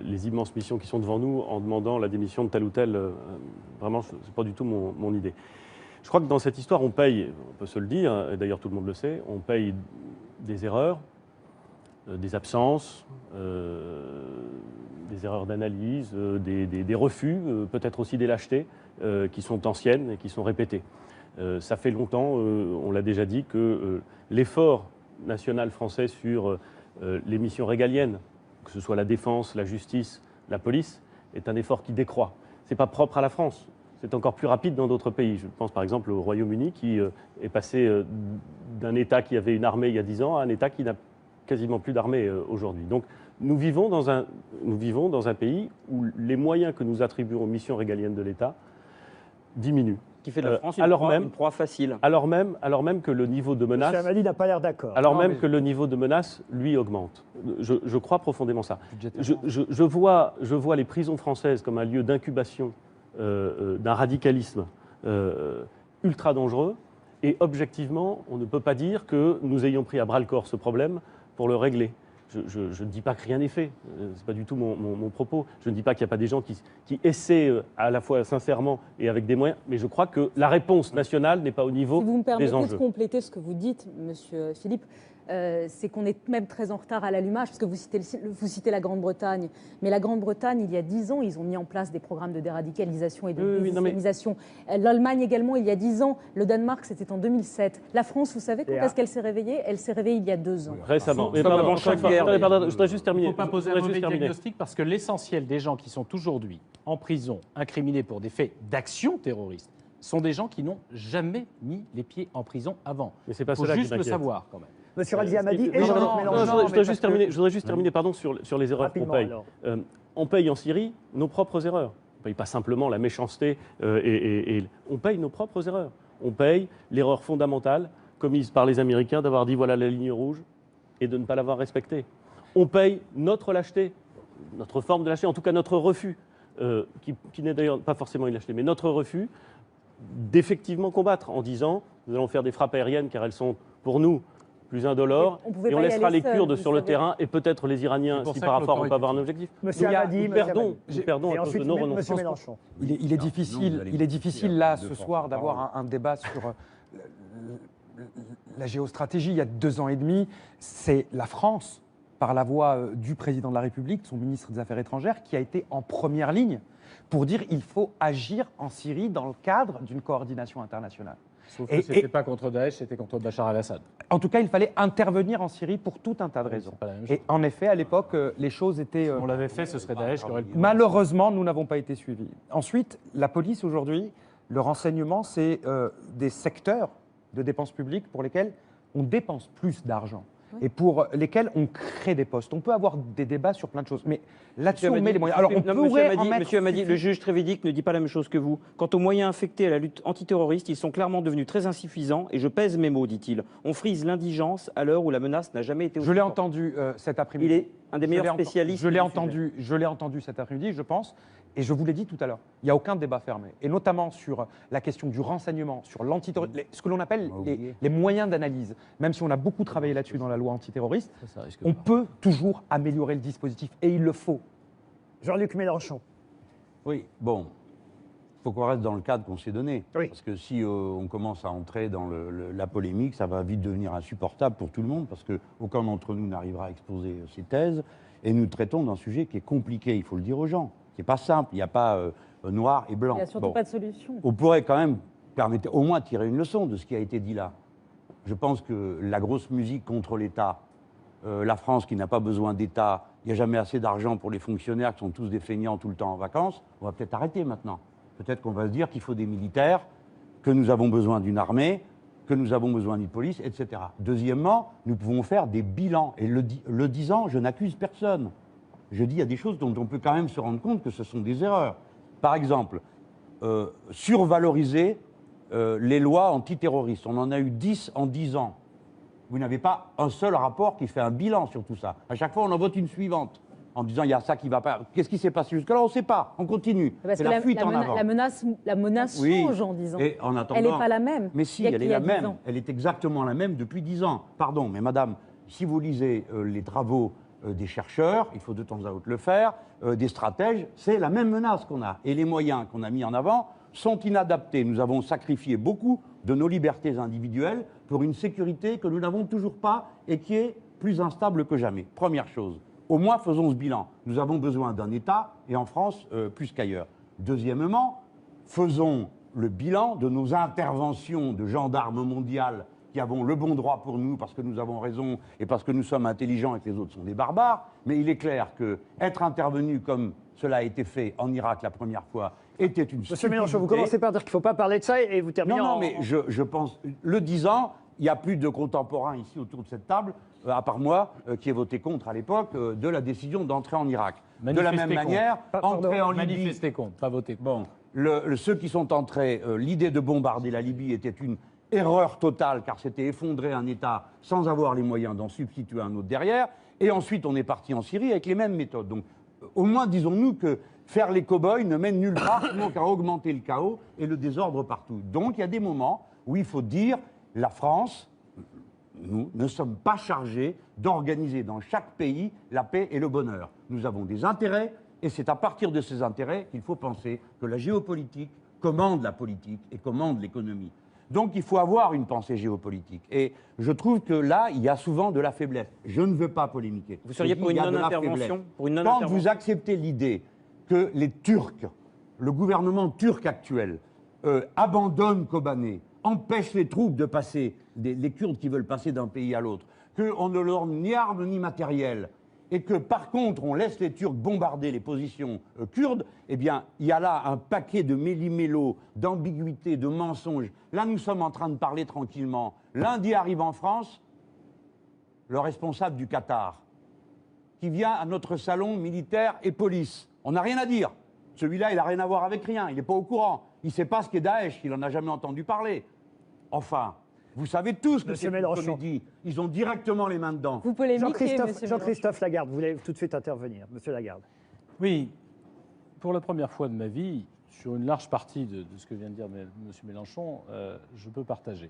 les immenses missions qui sont devant nous en demandant la démission de tel ou tel. Vraiment, ce n'est pas du tout mon idée. Je crois que dans cette histoire, on paye, on peut se le dire, et d'ailleurs tout le monde le sait, on paye des erreurs, des absences, des erreurs d'analyse, des refus, peut-être aussi des lâchetés qui sont anciennes et qui sont répétées. Ça fait longtemps, on l'a déjà dit, que l'effort national français sur les missions régaliennes, que ce soit la défense, la justice, la police, est un effort qui décroît. Ce n'est pas propre à la France, c'est encore plus rapide dans d'autres pays. Je pense par exemple au Royaume-Uni qui est passé d'un État qui avait une armée il y a 10 ans à un État qui n'a quasiment plus d'armée aujourd'hui. Donc nous vivons dans un pays où les moyens que nous attribuons aux missions régaliennes de l'État diminuent. Qui fait de la France une proie facile. Alors même que le niveau de menace... M. Amadi n'a pas l'air d'accord. Que le niveau de menace, lui, augmente. Je crois profondément ça. Je vois les prisons françaises comme un lieu d'incubation d'un radicalisme ultra dangereux. Et objectivement, on ne peut pas dire que nous ayons pris à bras-le-corps ce problème pour le régler. Je ne dis pas que rien n'est fait, ce n'est pas du tout mon propos. Je ne dis pas qu'il n'y a pas des gens qui essaient à la fois sincèrement et avec des moyens, mais je crois que la réponse nationale n'est pas au niveau des enjeux. Si vous me permettez de compléter ce que vous dites, Monsieur Philippe, c'est qu'on est même très en retard à l'allumage, parce que vous citez la Grande-Bretagne. Mais la Grande-Bretagne, il y a 10 ans, ils ont mis en place des programmes de déradicalisation et de désislamisation. L'Allemagne également, il y a 10 ans. Le Danemark, c'était en 2007. La France, vous savez quand est-ce qu'elle s'est réveillée? Elle s'est réveillée il y a 2 ans. Récemment. Je voudrais juste terminer. Il ne faut pas poser un mauvais diagnostic, parce que l'essentiel des gens qui sont aujourd'hui en prison, incriminés pour des faits d'action terroriste, sont des gens qui n'ont jamais mis les pieds en prison avant. Mais c'est pas Il faut cela juste qui le m'inquiète. savoir quand même. Monsieur Radzi Amadi et Jean-Luc Mélenchon. Je voudrais juste terminer sur les erreurs qu'on paye. On paye en Syrie nos propres erreurs. On ne paye pas simplement la méchanceté, on paye nos propres erreurs. On paye l'erreur fondamentale commise par les Américains d'avoir dit voilà la ligne rouge et de ne pas l'avoir respectée. On paye notre lâcheté, notre forme de lâcheté, en tout cas notre refus, qui n'est d'ailleurs pas forcément une lâcheté, mais notre refus d'effectivement combattre en disant nous allons faire des frappes aériennes car elles sont pour nous plus indolores, et on laissera les Kurdes sur le terrain et peut-être les Iraniens, si par rapport on peut avoir un objectif. Monsieur Amadi, nous perdons à cause de nos renoncements. Mélenchon. Il est difficile là ce soir d'avoir un débat sur la géostratégie. Il y a 2 ans et demi, c'est la France, par la voix du président de la République, son ministre des Affaires étrangères, qui a été en première ligne pour dire qu'il faut agir en Syrie dans le cadre d'une coordination internationale. Sauf que ce n'était pas contre Daesh, c'était contre Bachar al-Assad. En tout cas, il fallait intervenir en Syrie pour tout un tas de raisons. Et en effet, à l'époque, les choses étaient... Si on l'avait fait, ce serait Daesh qui aurait le pouvoir. Malheureusement, nous n'avons pas été suivis. Ensuite, la police aujourd'hui, le renseignement, c'est des secteurs de dépenses publiques pour lesquels on dépense plus d'argent. et pour lesquels on crée des postes. On peut avoir des débats sur plein de choses, mais là-dessus, on met les moyens. Alors, on pourrait en mettre... Monsieur Amadi, le juge Trévidic ne dit pas la même chose que vous. Quant aux moyens affectés à la lutte antiterroriste, ils sont clairement devenus très insuffisants, et je pèse mes mots, dit-il. On frise l'indigence à l'heure où la menace n'a jamais été aussi Je l'ai forte. entendu cet après-midi. Il est un des meilleurs spécialistes. Je l'ai entendu cet après-midi, je pense, et je vous l'ai dit tout à l'heure. Il n'y a aucun débat fermé, et notamment sur la question du renseignement, sur l'antiterrorisme, ce que l'on appelle les moyens d'analyse. Même si on a beaucoup travaillé là-dessus dans la loi antiterroriste, on peut toujours améliorer le dispositif, et il le faut. Jean-Luc Mélenchon. Oui, bon, il faut qu'on reste dans le cadre qu'on s'est donné. Oui. Parce que si on commence à entrer dans la polémique, ça va vite devenir insupportable pour tout le monde, parce qu'aucun d'entre nous n'arrivera à exposer ses thèses, et nous traitons d'un sujet qui est compliqué, il faut le dire aux gens. C'est pas simple, il n'y a pas noir et blanc. Il n'y a surtout pas de solution. On pourrait quand même permettre au moins de tirer une leçon de ce qui a été dit là. Je pense que la grosse musique contre l'État, la France qui n'a pas besoin d'État, il n'y a jamais assez d'argent pour les fonctionnaires qui sont tous des feignants tout le temps en vacances, on va peut-être arrêter maintenant. Peut-être qu'on va se dire qu'il faut des militaires, que nous avons besoin d'une armée, que nous avons besoin d'une police, etc. Deuxièmement, nous pouvons faire des bilans. Et le disant, je n'accuse personne. Je dis, il y a des choses dont on peut quand même se rendre compte que ce sont des erreurs. Par exemple, survaloriser les lois antiterroristes. On en a eu 10 en 10 ans. Vous n'avez pas un seul rapport qui fait un bilan sur tout ça. À chaque fois, on en vote une suivante, en disant, il y a ça qui ne va pas. Qu'est-ce qui s'est passé jusque-là? On ne sait pas. On continue. Parce C'est que la fuite en avant. la menace Oui. change en 10 ans. Et en attendant, elle n'est pas la même. Mais si, qu'il y a- elle est qu'il y a la 10 même. ans. Elle est exactement la même depuis 10 ans. Pardon, mais madame, si vous lisez les travaux des chercheurs, il faut de temps à autre le faire, des stratèges, c'est la même menace qu'on a. Et les moyens qu'on a mis en avant sont inadaptés. Nous avons sacrifié beaucoup de nos libertés individuelles pour une sécurité que nous n'avons toujours pas et qui est plus instable que jamais. Première chose. Au moins, faisons ce bilan. Nous avons besoin d'un État, et en France, plus qu'ailleurs. Deuxièmement, faisons le bilan de nos interventions de gendarmes mondiales qui avons le bon droit pour nous, parce que nous avons raison et parce que nous sommes intelligents et que les autres sont des barbares. Mais il est clair qu'être intervenu comme cela a été fait en Irak la première fois était une stupidité. Monsieur Mélenchon, vous commencez par dire qu'il ne faut pas parler de ça et vous terminez Non, mais je pense, le disant, il n'y a plus de contemporains ici autour de cette table, à part moi, qui ai voté contre à l'époque, de la décision d'entrer en Irak. De la même manière, entrer en Libye... Manifester contre, pas voter. Bon, ceux qui sont entrés, l'idée de bombarder la Libye était une erreur totale, car c'était effondrer un État sans avoir les moyens d'en substituer un autre derrière. Et ensuite, on est parti en Syrie avec les mêmes méthodes. Donc, au moins, disons-nous que faire les cow-boys ne mène nulle part, sinon qu'à augmenter le chaos et le désordre partout. Donc, il y a des moments où il faut dire, la France, nous ne sommes pas chargés d'organiser dans chaque pays la paix et le bonheur. Nous avons des intérêts, et c'est à partir de ces intérêts qu'il faut penser que la géopolitique commande la politique et commande l'économie. Donc il faut avoir une pensée géopolitique. Et je trouve que là, il y a souvent de la faiblesse. Je ne veux pas polémiquer. Vous seriez pour une non-intervention? Quand vous acceptez l'idée que les Turcs, le gouvernement turc actuel, abandonne Kobané, empêche les troupes de passer, les Kurdes qui veulent passer d'un pays à l'autre, qu'on ne leur donne ni armes ni matériel, et que par contre on laisse les Turcs bombarder les positions kurdes, eh bien il y a là un paquet de méli-mélo, d'ambiguïtés, de mensonges. Là nous sommes en train de parler tranquillement. Lundi arrive en France le responsable du Qatar, qui vient à notre salon militaire et police. On n'a rien à dire. Celui-là, il n'a rien à voir avec rien, il n'est pas au courant. Il ne sait pas ce qu'est Daesh, il n'en a jamais entendu parler. Enfin, vous savez tous que c'est une comédie. Ils ont directement les mains dedans. Vous polémiquez, Jean-Christophe Lagarde, vous voulez tout de suite intervenir. Monsieur Lagarde. Oui, pour la première fois de ma vie, sur une large partie de ce que vient de dire M. Mélenchon, je peux partager.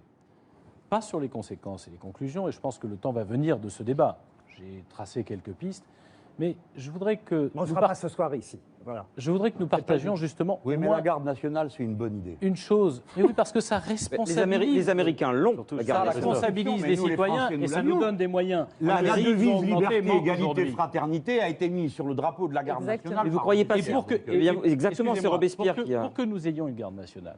Pas sur les conséquences et les conclusions, et je pense que le temps va venir de ce débat. J'ai tracé quelques pistes, mais je voudrais que... On ne fera pas ce soir ici. Voilà. Je voudrais que nous partagions justement... Oui, mais la garde nationale, c'est une bonne idée. Une chose, mais oui, parce que ça responsabilise... Les Américains l'ont, la garde ça responsabilise les citoyens et ça nous donne des moyens. La devise liberté, égalité, fraternité a été mise sur le drapeau de la garde nationale. Mais vous ne croyez pas... Exactement, c'est Robespierre qui a... Pour que nous ayons une garde nationale,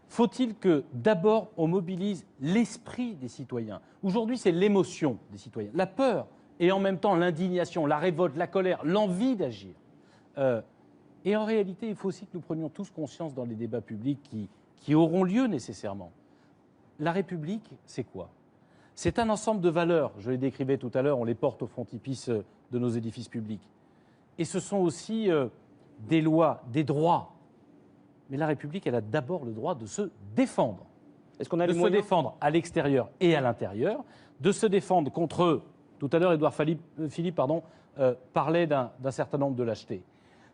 faut-il que d'abord on mobilise l'esprit des citoyens? Aujourd'hui, c'est l'émotion des citoyens, la peur et en même temps l'indignation, la révolte, la colère, l'envie d'agir. Et en réalité, il faut aussi que nous prenions tous conscience dans les débats publics qui auront lieu nécessairement. La République, c'est quoi? C'est un ensemble de valeurs, je les décrivais tout à l'heure, on les porte au frontispice de nos édifices publics. Et ce sont aussi des lois, des droits. Mais la République, elle a d'abord le droit de se défendre. Est-ce qu'on a De les se moyens défendre à l'extérieur et à l'intérieur, de se défendre contre, tout à l'heure Édouard Philippe parlait d'un certain nombre de lâchetés,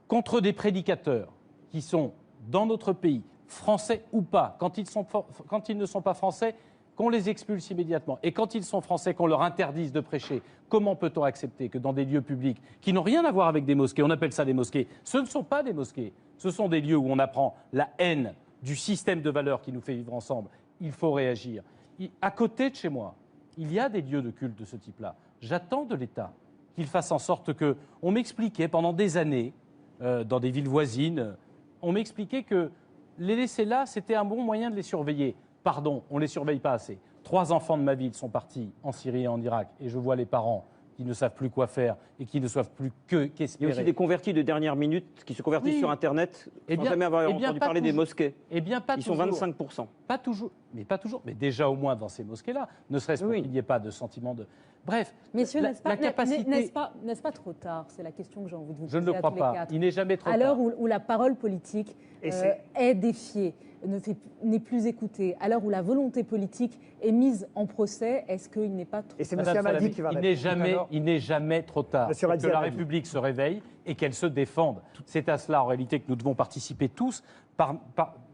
contre des prédicateurs qui sont dans notre pays, français ou pas, quand ils ne sont pas français, qu'on les expulse immédiatement. Et quand ils sont français, qu'on leur interdise de prêcher. Comment peut-on accepter que dans des lieux publics qui n'ont rien à voir avec des mosquées, on appelle ça des mosquées, ce ne sont pas des mosquées, ce sont des lieux où on apprend la haine du système de valeurs qui nous fait vivre ensemble. Il faut réagir. À côté de chez moi, il y a des lieux de culte de ce type-là. J'attends de l'État qu'il fasse en sorte que... On m'expliquait pendant des années, dans des villes voisines, on m'expliquait que les laisser là, c'était un bon moyen de les surveiller. Pardon, on ne les surveille pas assez. 3 enfants de ma ville sont partis en Syrie et en Irak, et je vois les parents qui ne savent plus quoi faire et qui ne savent plus qu'espérer. Il y a aussi des convertis de dernière minute qui se convertissent sur Internet sans jamais avoir entendu parler des mosquées. Eh bien, pas Ils sont toujours. 25%. Pas toujours, mais pas toujours. Mais déjà au moins dans ces mosquées-là, ne serait-ce pour qu'il n'y ait pas de sentiment de... Bref, Messieurs, n'est-ce pas, capacité... n'est-ce pas trop tard? C'est la question que j'ai envie de vous poser Je ne le à crois tous les pas. quatre. Il n'est jamais trop À l'heure tard. où la parole politique est défiée, n'est plus écoutée, à l'heure où la volonté politique est mise en procès, est-ce qu'il n'est pas trop Et c'est tard? M. Madame Amadi Salami, qui va il répondre. n'est jamais trop tard Monsieur pour Radzi que la Amadi. République se réveille et qu'elle se défende. C'est à cela, en réalité, que nous devons participer tous,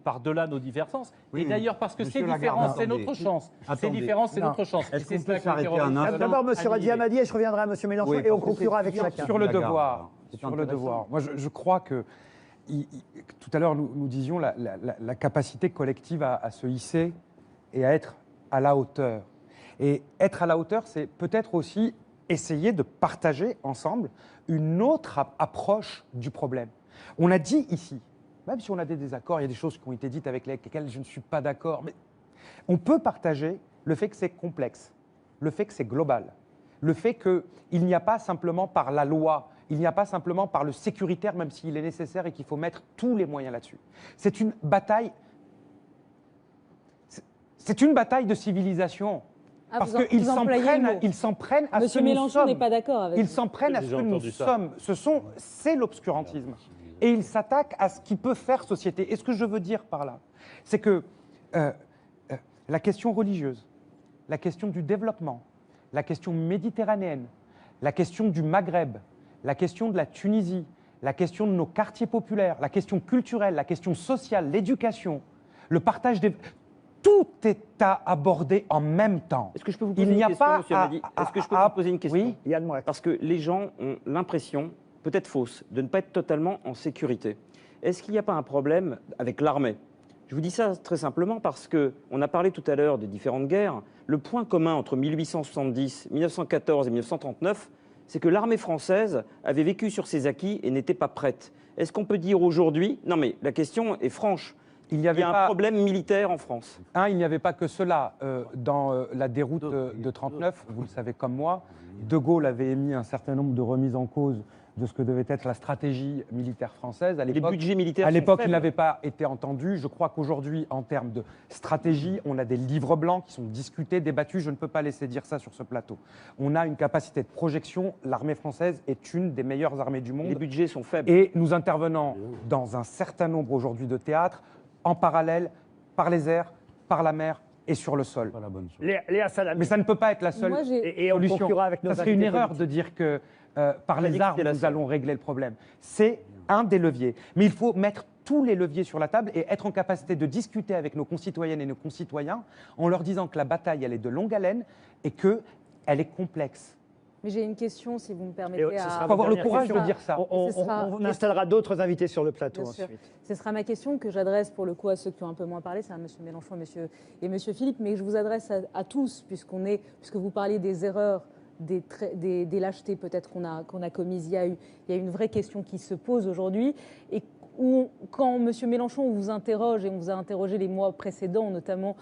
par-delà nos différences. Oui, et d'ailleurs, parce que Monsieur ces Lagarde, différences, c'est attendez. notre chance. Ces Attendez. différences, c'est Non. notre chance. Est-ce Et c'est qu'on cela peut que s'arrêter nous un instant D'abord, M. Radzi annihiler. Amadi, et je reviendrai à M. Mélenchon, Oui, et on parce que conclura c'est avec chacun. Sur le Lagarde, devoir. c'est Sur le intéressant. devoir. Moi, je crois que tout à l'heure, nous disions la capacité collective à se hisser et à être à la hauteur. Et être à la hauteur, c'est peut-être aussi essayer de partager ensemble une autre approche du problème. On a dit ici, même si on a des désaccords, il y a des choses qui ont été dites avec lesquelles je ne suis pas d'accord, mais on peut partager le fait que c'est complexe, le fait que c'est global, le fait qu'il n'y a pas simplement par la loi, il n'y a pas simplement par le sécuritaire, même s'il est nécessaire et qu'il faut mettre tous les moyens là-dessus. C'est une bataille. C'est une bataille de civilisation. Ah, Parce vous qu'ils vous s'en employez le prennent, mot. ils s'en prennent à ce Monsieur que nous Mélenchon sommes. n'est pas d'accord avec Ils vous. s'en prennent à J'ai ce que déjà nous entendu ça. sommes. C'est l'obscurantisme. Et ils s'attaquent à ce qui peut faire société. Et ce que je veux dire par là, c'est que la question religieuse, la question du développement, la question méditerranéenne, la question du Maghreb, la question de la Tunisie, la question de nos quartiers populaires, la question culturelle, la question sociale, l'éducation, le partage des... Tout est à aborder en même temps. Est-ce que je peux vous poser Il n'y une a question, pas monsieur à- Amadi Est-ce que je peux à- vous poser une question Oui. Yann Moix. Parce que les gens ont l'impression, peut-être fausse, de ne pas être totalement en sécurité. Est-ce qu'il n'y a pas un problème avec l'armée? Je vous dis ça très simplement parce qu'on a parlé tout à l'heure des différentes guerres. Le point commun entre 1870, 1914 et 1939, c'est que l'armée française avait vécu sur ses acquis et n'était pas prête. Est-ce qu'on peut dire aujourd'hui... Non mais la question est franche. Il y Il y avait a un pas... problème militaire en France. Il n'y avait pas que cela. Dans la déroute de 39, vous le savez comme moi, De Gaulle avait émis un certain nombre de remises en cause de ce que devait être la stratégie militaire française. À Les l'époque, budgets militaires à sont l'époque, il faibles. n'avait pas été entendu. Je crois qu'aujourd'hui, en termes de stratégie, on a des livres blancs qui sont discutés, débattus. Je ne peux pas laisser dire ça sur ce plateau. On a une capacité de projection. L'armée française est une des meilleures armées du monde. Les budgets sont faibles. Et nous intervenons dans un certain nombre aujourd'hui de théâtres, en parallèle, par les airs, par la mer et sur le sol. Pas la bonne chose. Léa Salamé. Mais ça ne peut pas être la seule Moi, j'ai- Et on solution. conclura avec nos Ça serait une invités erreur politiques. de dire que par a les dit que armes, c'était la nous seule. allons régler le problème. C'est un des leviers. Mais il faut mettre tous les leviers sur la table et être en capacité de discuter avec nos concitoyennes et nos concitoyens en leur disant que la bataille, elle est de longue haleine et qu'elle est complexe. Mais j'ai une question, si vous me Et permettez. ce sera à- Il faut avoir le dernière courage question. de dire ça. On installera d'autres invités sur le plateau Bien sûr. ensuite. Ce sera ma question que j'adresse pour le coup à ceux qui ont un peu moins parlé, c'est à M. Mélenchon et M. Philippe, mais je vous adresse à tous, puisque vous parliez des erreurs, des lâchetés peut-être qu'on a commises. Il y a une vraie question qui se pose aujourd'hui. Et quand M. Mélenchon vous interroge, et on vous a interrogé les mois précédents, notamment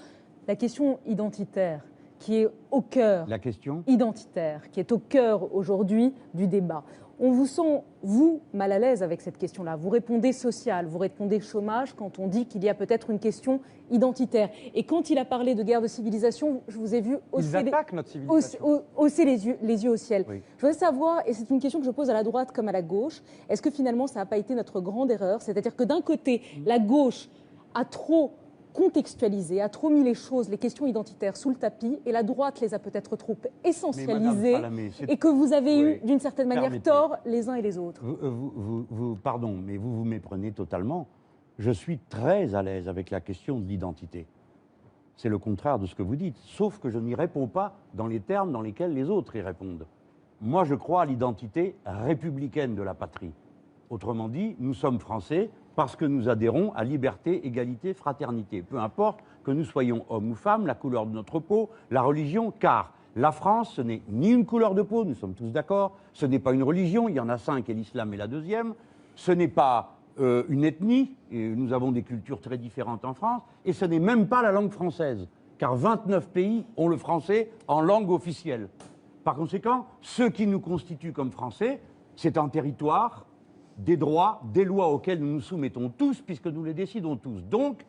la question identitaire, qui est au cœur La question identitaire, qui est au cœur aujourd'hui du débat. On vous sent, vous, mal à l'aise avec cette question-là. Vous répondez social, vous répondez chômage quand on dit qu'il y a peut-être une question identitaire. Et quand il a parlé de guerre de civilisation, je vous ai vu Ils attaquent notre civilisation. hausser les yeux au ciel. Oui. Je voudrais savoir, et c'est une question que je pose à la droite comme à la gauche, est-ce que finalement ça n'a pas été notre grande erreur? C'est-à-dire que d'un côté, la gauche a trop contextualisé, a trop mis les choses, les questions identitaires sous le tapis, et la droite les a peut-être trop essentialisées, et que vous avez eu, d'une certaine manière, Permettez. tort les uns et les autres. Pardon, mais vous vous méprenez totalement. Je suis très à l'aise avec la question de l'identité. C'est le contraire de ce que vous dites, sauf que je n'y réponds pas dans les termes dans lesquels les autres y répondent. Moi, je crois à l'identité républicaine de la patrie. Autrement dit, nous sommes Français parce que nous adhérons à liberté, égalité, fraternité. Peu importe que nous soyons hommes ou femmes, la couleur de notre peau, la religion, car la France, ce n'est ni une couleur de peau, nous sommes tous d'accord, ce n'est pas une religion, il y en a 5 et l'islam est la deuxième, ce n'est pas une ethnie, et nous avons des cultures très différentes en France, et ce n'est même pas la langue française, car 29 pays ont le français en langue officielle. Par conséquent, ce qui nous constitue comme Français, c'est un territoire, des droits, des lois auxquelles nous nous soumettons tous, puisque nous les décidons tous. Donc,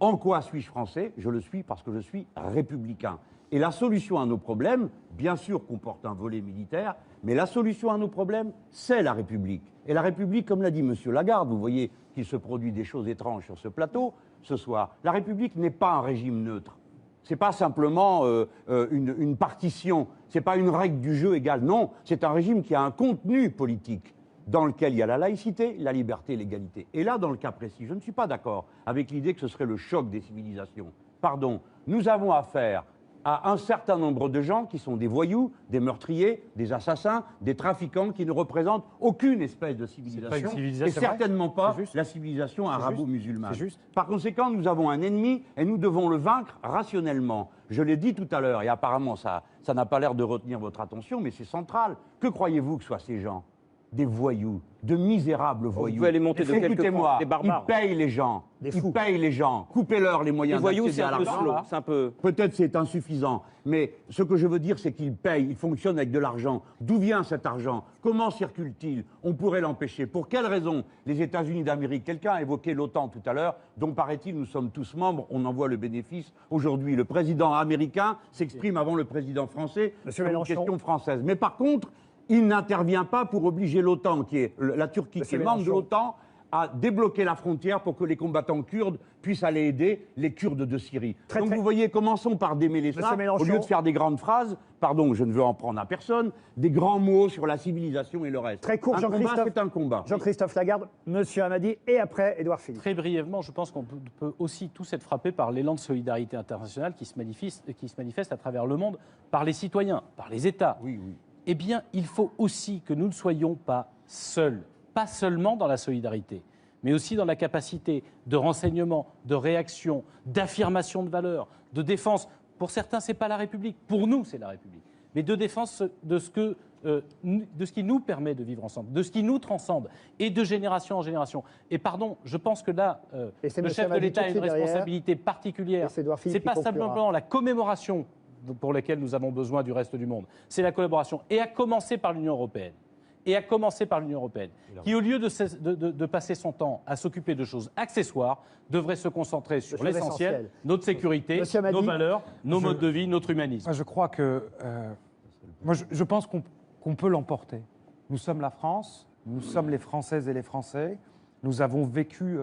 en quoi suis-je français? Je le suis parce que je suis républicain. Et la solution à nos problèmes, bien sûr, comporte un volet militaire, mais la solution à nos problèmes, c'est la République. Et la République, comme l'a dit M. Lagarde, vous voyez qu'il se produit des choses étranges sur ce plateau ce soir, la République n'est pas un régime neutre. Ce n'est pas simplement une partition, ce n'est pas une règle du jeu égale. Non, c'est un régime qui a un contenu politique, dans lequel il y a la laïcité, la liberté, l'égalité. Et là, dans le cas précis, je ne suis pas d'accord avec l'idée que ce serait le choc des civilisations. Pardon, nous avons affaire à un certain nombre de gens qui sont des voyous, des meurtriers, des assassins, des trafiquants, qui ne représentent aucune espèce de civilisation, et certainement pas la civilisation arabo-musulmane. Par conséquent, nous avons un ennemi et nous devons le vaincre rationnellement. Je l'ai dit tout à l'heure, et apparemment ça n'a pas l'air de retenir votre attention, mais c'est central. Que croyez-vous que soient ces gens? Des voyous, de misérables voyous. Vous pouvez aller monter de quelques points, des barbares. Ils payent les gens, ils payent les gens, coupez-leur les moyens d'accéder à l'argent. C'est un peu... Peut-être c'est insuffisant, mais ce que je veux dire, c'est qu'ils payent, ils fonctionnent avec de l'argent. D'où vient cet argent? Comment circule-t-il? On pourrait l'empêcher. Pour quelles raisons? Les États-Unis d'Amérique, quelqu'un a évoqué l'OTAN tout à l'heure, dont paraît-il nous sommes tous membres, on en voit le bénéfice. Aujourd'hui, le président américain s'exprime avant le président français sur une question française. Mais par contre, il n'intervient pas pour obliger l'OTAN, qui est la Turquie, qui est membre de l'OTAN, à débloquer la frontière pour que les combattants kurdes puissent aller aider les Kurdes de Syrie. Donc vous voyez, commençons par démêler ça, au lieu de faire des grandes phrases, pardon, je ne veux en prendre à personne, des grands mots sur la civilisation et le reste. Très court, Jean-Christophe. C'est un combat. Jean-Christophe Lagarde, Monsieur Hamadi, et après, Édouard Philippe. Très brièvement, je pense qu'on peut aussi tous être frappés par l'élan de solidarité internationale qui se manifeste à travers le monde par les citoyens, par les États. Oui, oui. Eh bien, il faut aussi que nous ne soyons pas seuls, pas seulement dans la solidarité, mais aussi dans la capacité de renseignement, de réaction, d'affirmation de valeurs, de défense. Pour certains, ce n'est pas la République, pour nous, c'est la République, mais de défense de ce qui nous permet de vivre ensemble, de ce qui nous transcende, et de génération en génération. Et pardon, je pense que là, le chef de l'État a une responsabilité particulière. Ce n'est pas simplement la commémoration pour lesquels nous avons besoin du reste du monde. C'est la collaboration, et à commencer par l'Union européenne. Qui, au lieu de passer son temps à s'occuper de choses accessoires, devrait se concentrer sur l'essentiel, notre sécurité, nos valeurs, nos modes de vie, notre humanisme. Moi, je crois que... je pense qu'on peut l'emporter. Nous sommes la France, nous sommes les Françaises et les Français, nous avons vécu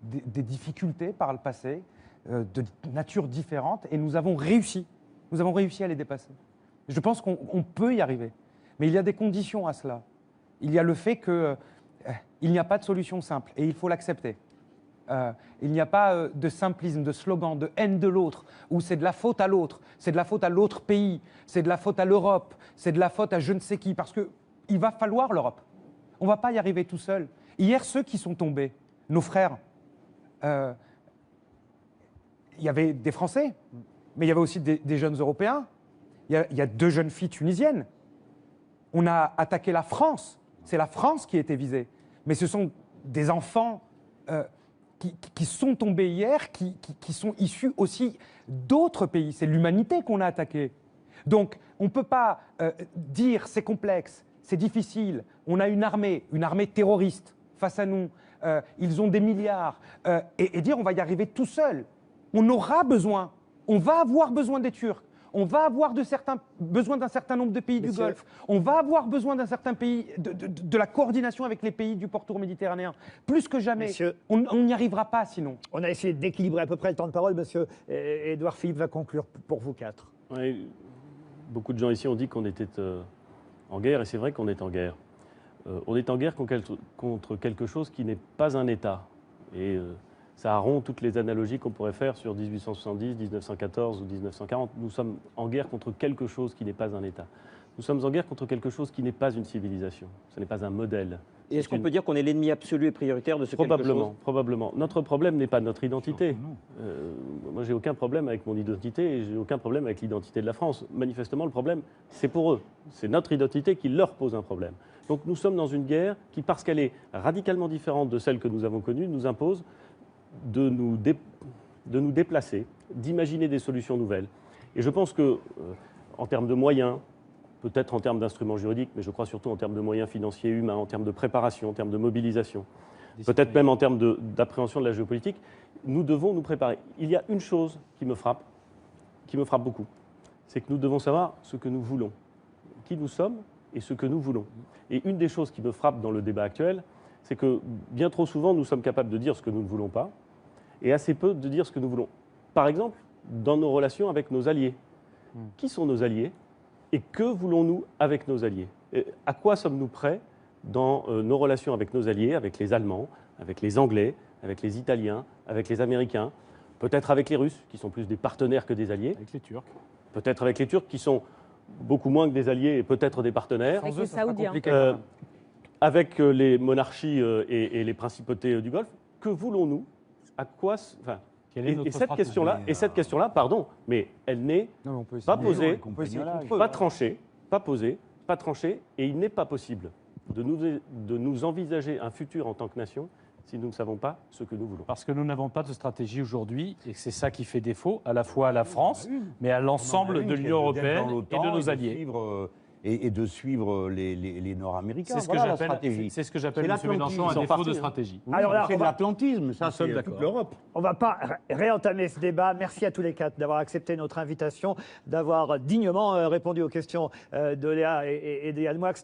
des difficultés par le passé, de nature différente, et nous avons réussi. Nous avons réussi à les dépasser. Je pense qu'on peut y arriver. Mais il y a des conditions à cela. Il y a le fait qu'il n'y a pas de solution simple et il faut l'accepter. Il n'y a pas de simplisme, de slogan, de haine de l'autre, où c'est de la faute à l'autre, c'est de la faute à l'autre pays, c'est de la faute à l'Europe, c'est de la faute à je ne sais qui, parce qu'il va falloir l'Europe. On ne va pas y arriver tout seul. Hier, ceux qui sont tombés, nos frères, il y avait des Français, mais il y avait aussi des jeunes Européens. Il y a 2 jeunes filles tunisiennes. On a attaqué la France. C'est la France qui a été visée. Mais ce sont des enfants qui sont tombés hier, qui sont issus aussi d'autres pays. C'est l'humanité qu'on a attaquée. Donc, on ne peut pas dire c'est complexe, c'est difficile. On a une armée terroriste face à nous. Ils ont des milliards. Et dire on va y arriver tout seul. On aura besoin, on va avoir besoin des Turcs. On va avoir besoin d'un certain nombre de pays du Golfe. On va avoir besoin d'un certain pays, de la coordination avec les pays du pourtour méditerranéen. Plus que jamais. Messieurs, on n'y arrivera pas sinon. On a essayé d'équilibrer à peu près le temps de parole. Monsieur Édouard Philippe va conclure pour vous quatre. Oui, beaucoup de gens ici ont dit qu'on était en guerre, et c'est vrai qu'on est en guerre. On est en guerre contre quelque chose qui n'est pas un État. Et ça rompt toutes les analogies qu'on pourrait faire sur 1870, 1914 ou 1940. Nous sommes en guerre contre quelque chose qui n'est pas un État. Nous sommes en guerre contre quelque chose qui n'est pas une civilisation. Ce n'est pas un modèle. Et est-ce qu'on peut dire qu'on est l'ennemi absolu et prioritaire de ce quelque chose ? Probablement. Notre problème n'est pas notre identité. Moi, j'ai aucun problème avec mon identité et j'ai aucun problème avec l'identité de la France. Manifestement, le problème, c'est pour eux. C'est notre identité qui leur pose un problème. Donc nous sommes dans une guerre qui, parce qu'elle est radicalement différente de celle que nous avons connue, nous impose de nous déplacer, d'imaginer des solutions nouvelles. Et je pense que, en termes de moyens, peut-être en termes d'instruments juridiques, mais je crois surtout en termes de moyens financiers et humains, en termes de préparation, en termes de mobilisation, peut-être même en termes d'appréhension de la géopolitique, nous devons nous préparer. Il y a une chose qui me frappe beaucoup, c'est que nous devons savoir ce que nous voulons, qui nous sommes et ce que nous voulons. Et une des choses qui me frappe dans le débat actuel, c'est que bien trop souvent, nous sommes capables de dire ce que nous ne voulons pas, et assez peu de dire ce que nous voulons. Par exemple, dans nos relations avec nos alliés. Qui sont nos alliés ? Et que voulons-nous avec nos alliés ? Et à quoi sommes-nous prêts dans nos relations avec nos alliés, avec les Allemands, avec les Anglais, avec les Italiens, avec les Américains, peut-être avec les Russes, qui sont plus des partenaires que des alliés. Avec les Turcs. Peut-être avec les Turcs, qui sont beaucoup moins que des alliés et peut-être des partenaires. Avec les Saoudiens. Avec les monarchies et les principautés du Golfe. Que voulons-nous ? À quoi Et cette question-là, pardon, mais elle n'est pas posée, pas tranchée, et il n'est pas possible de nous envisager un futur en tant que nation si nous ne savons pas ce que nous voulons. Parce que nous n'avons pas de stratégie aujourd'hui, et c'est ça qui fait défaut, à la fois à la France, mais à l'ensemble de l'Union européenne et de nos alliés. Et de suivre les Nord-Américains. C'est ce que j'appelle, M. Mélenchon, un défaut de stratégie. Alors là, c'est de l'atlantisme, ça, c'est d'accord. toute l'Europe. on ne va pas réentamer ce débat. Merci à tous les quatre d'avoir accepté notre invitation, d'avoir dignement répondu aux questions de Léa et d'Yann Moix.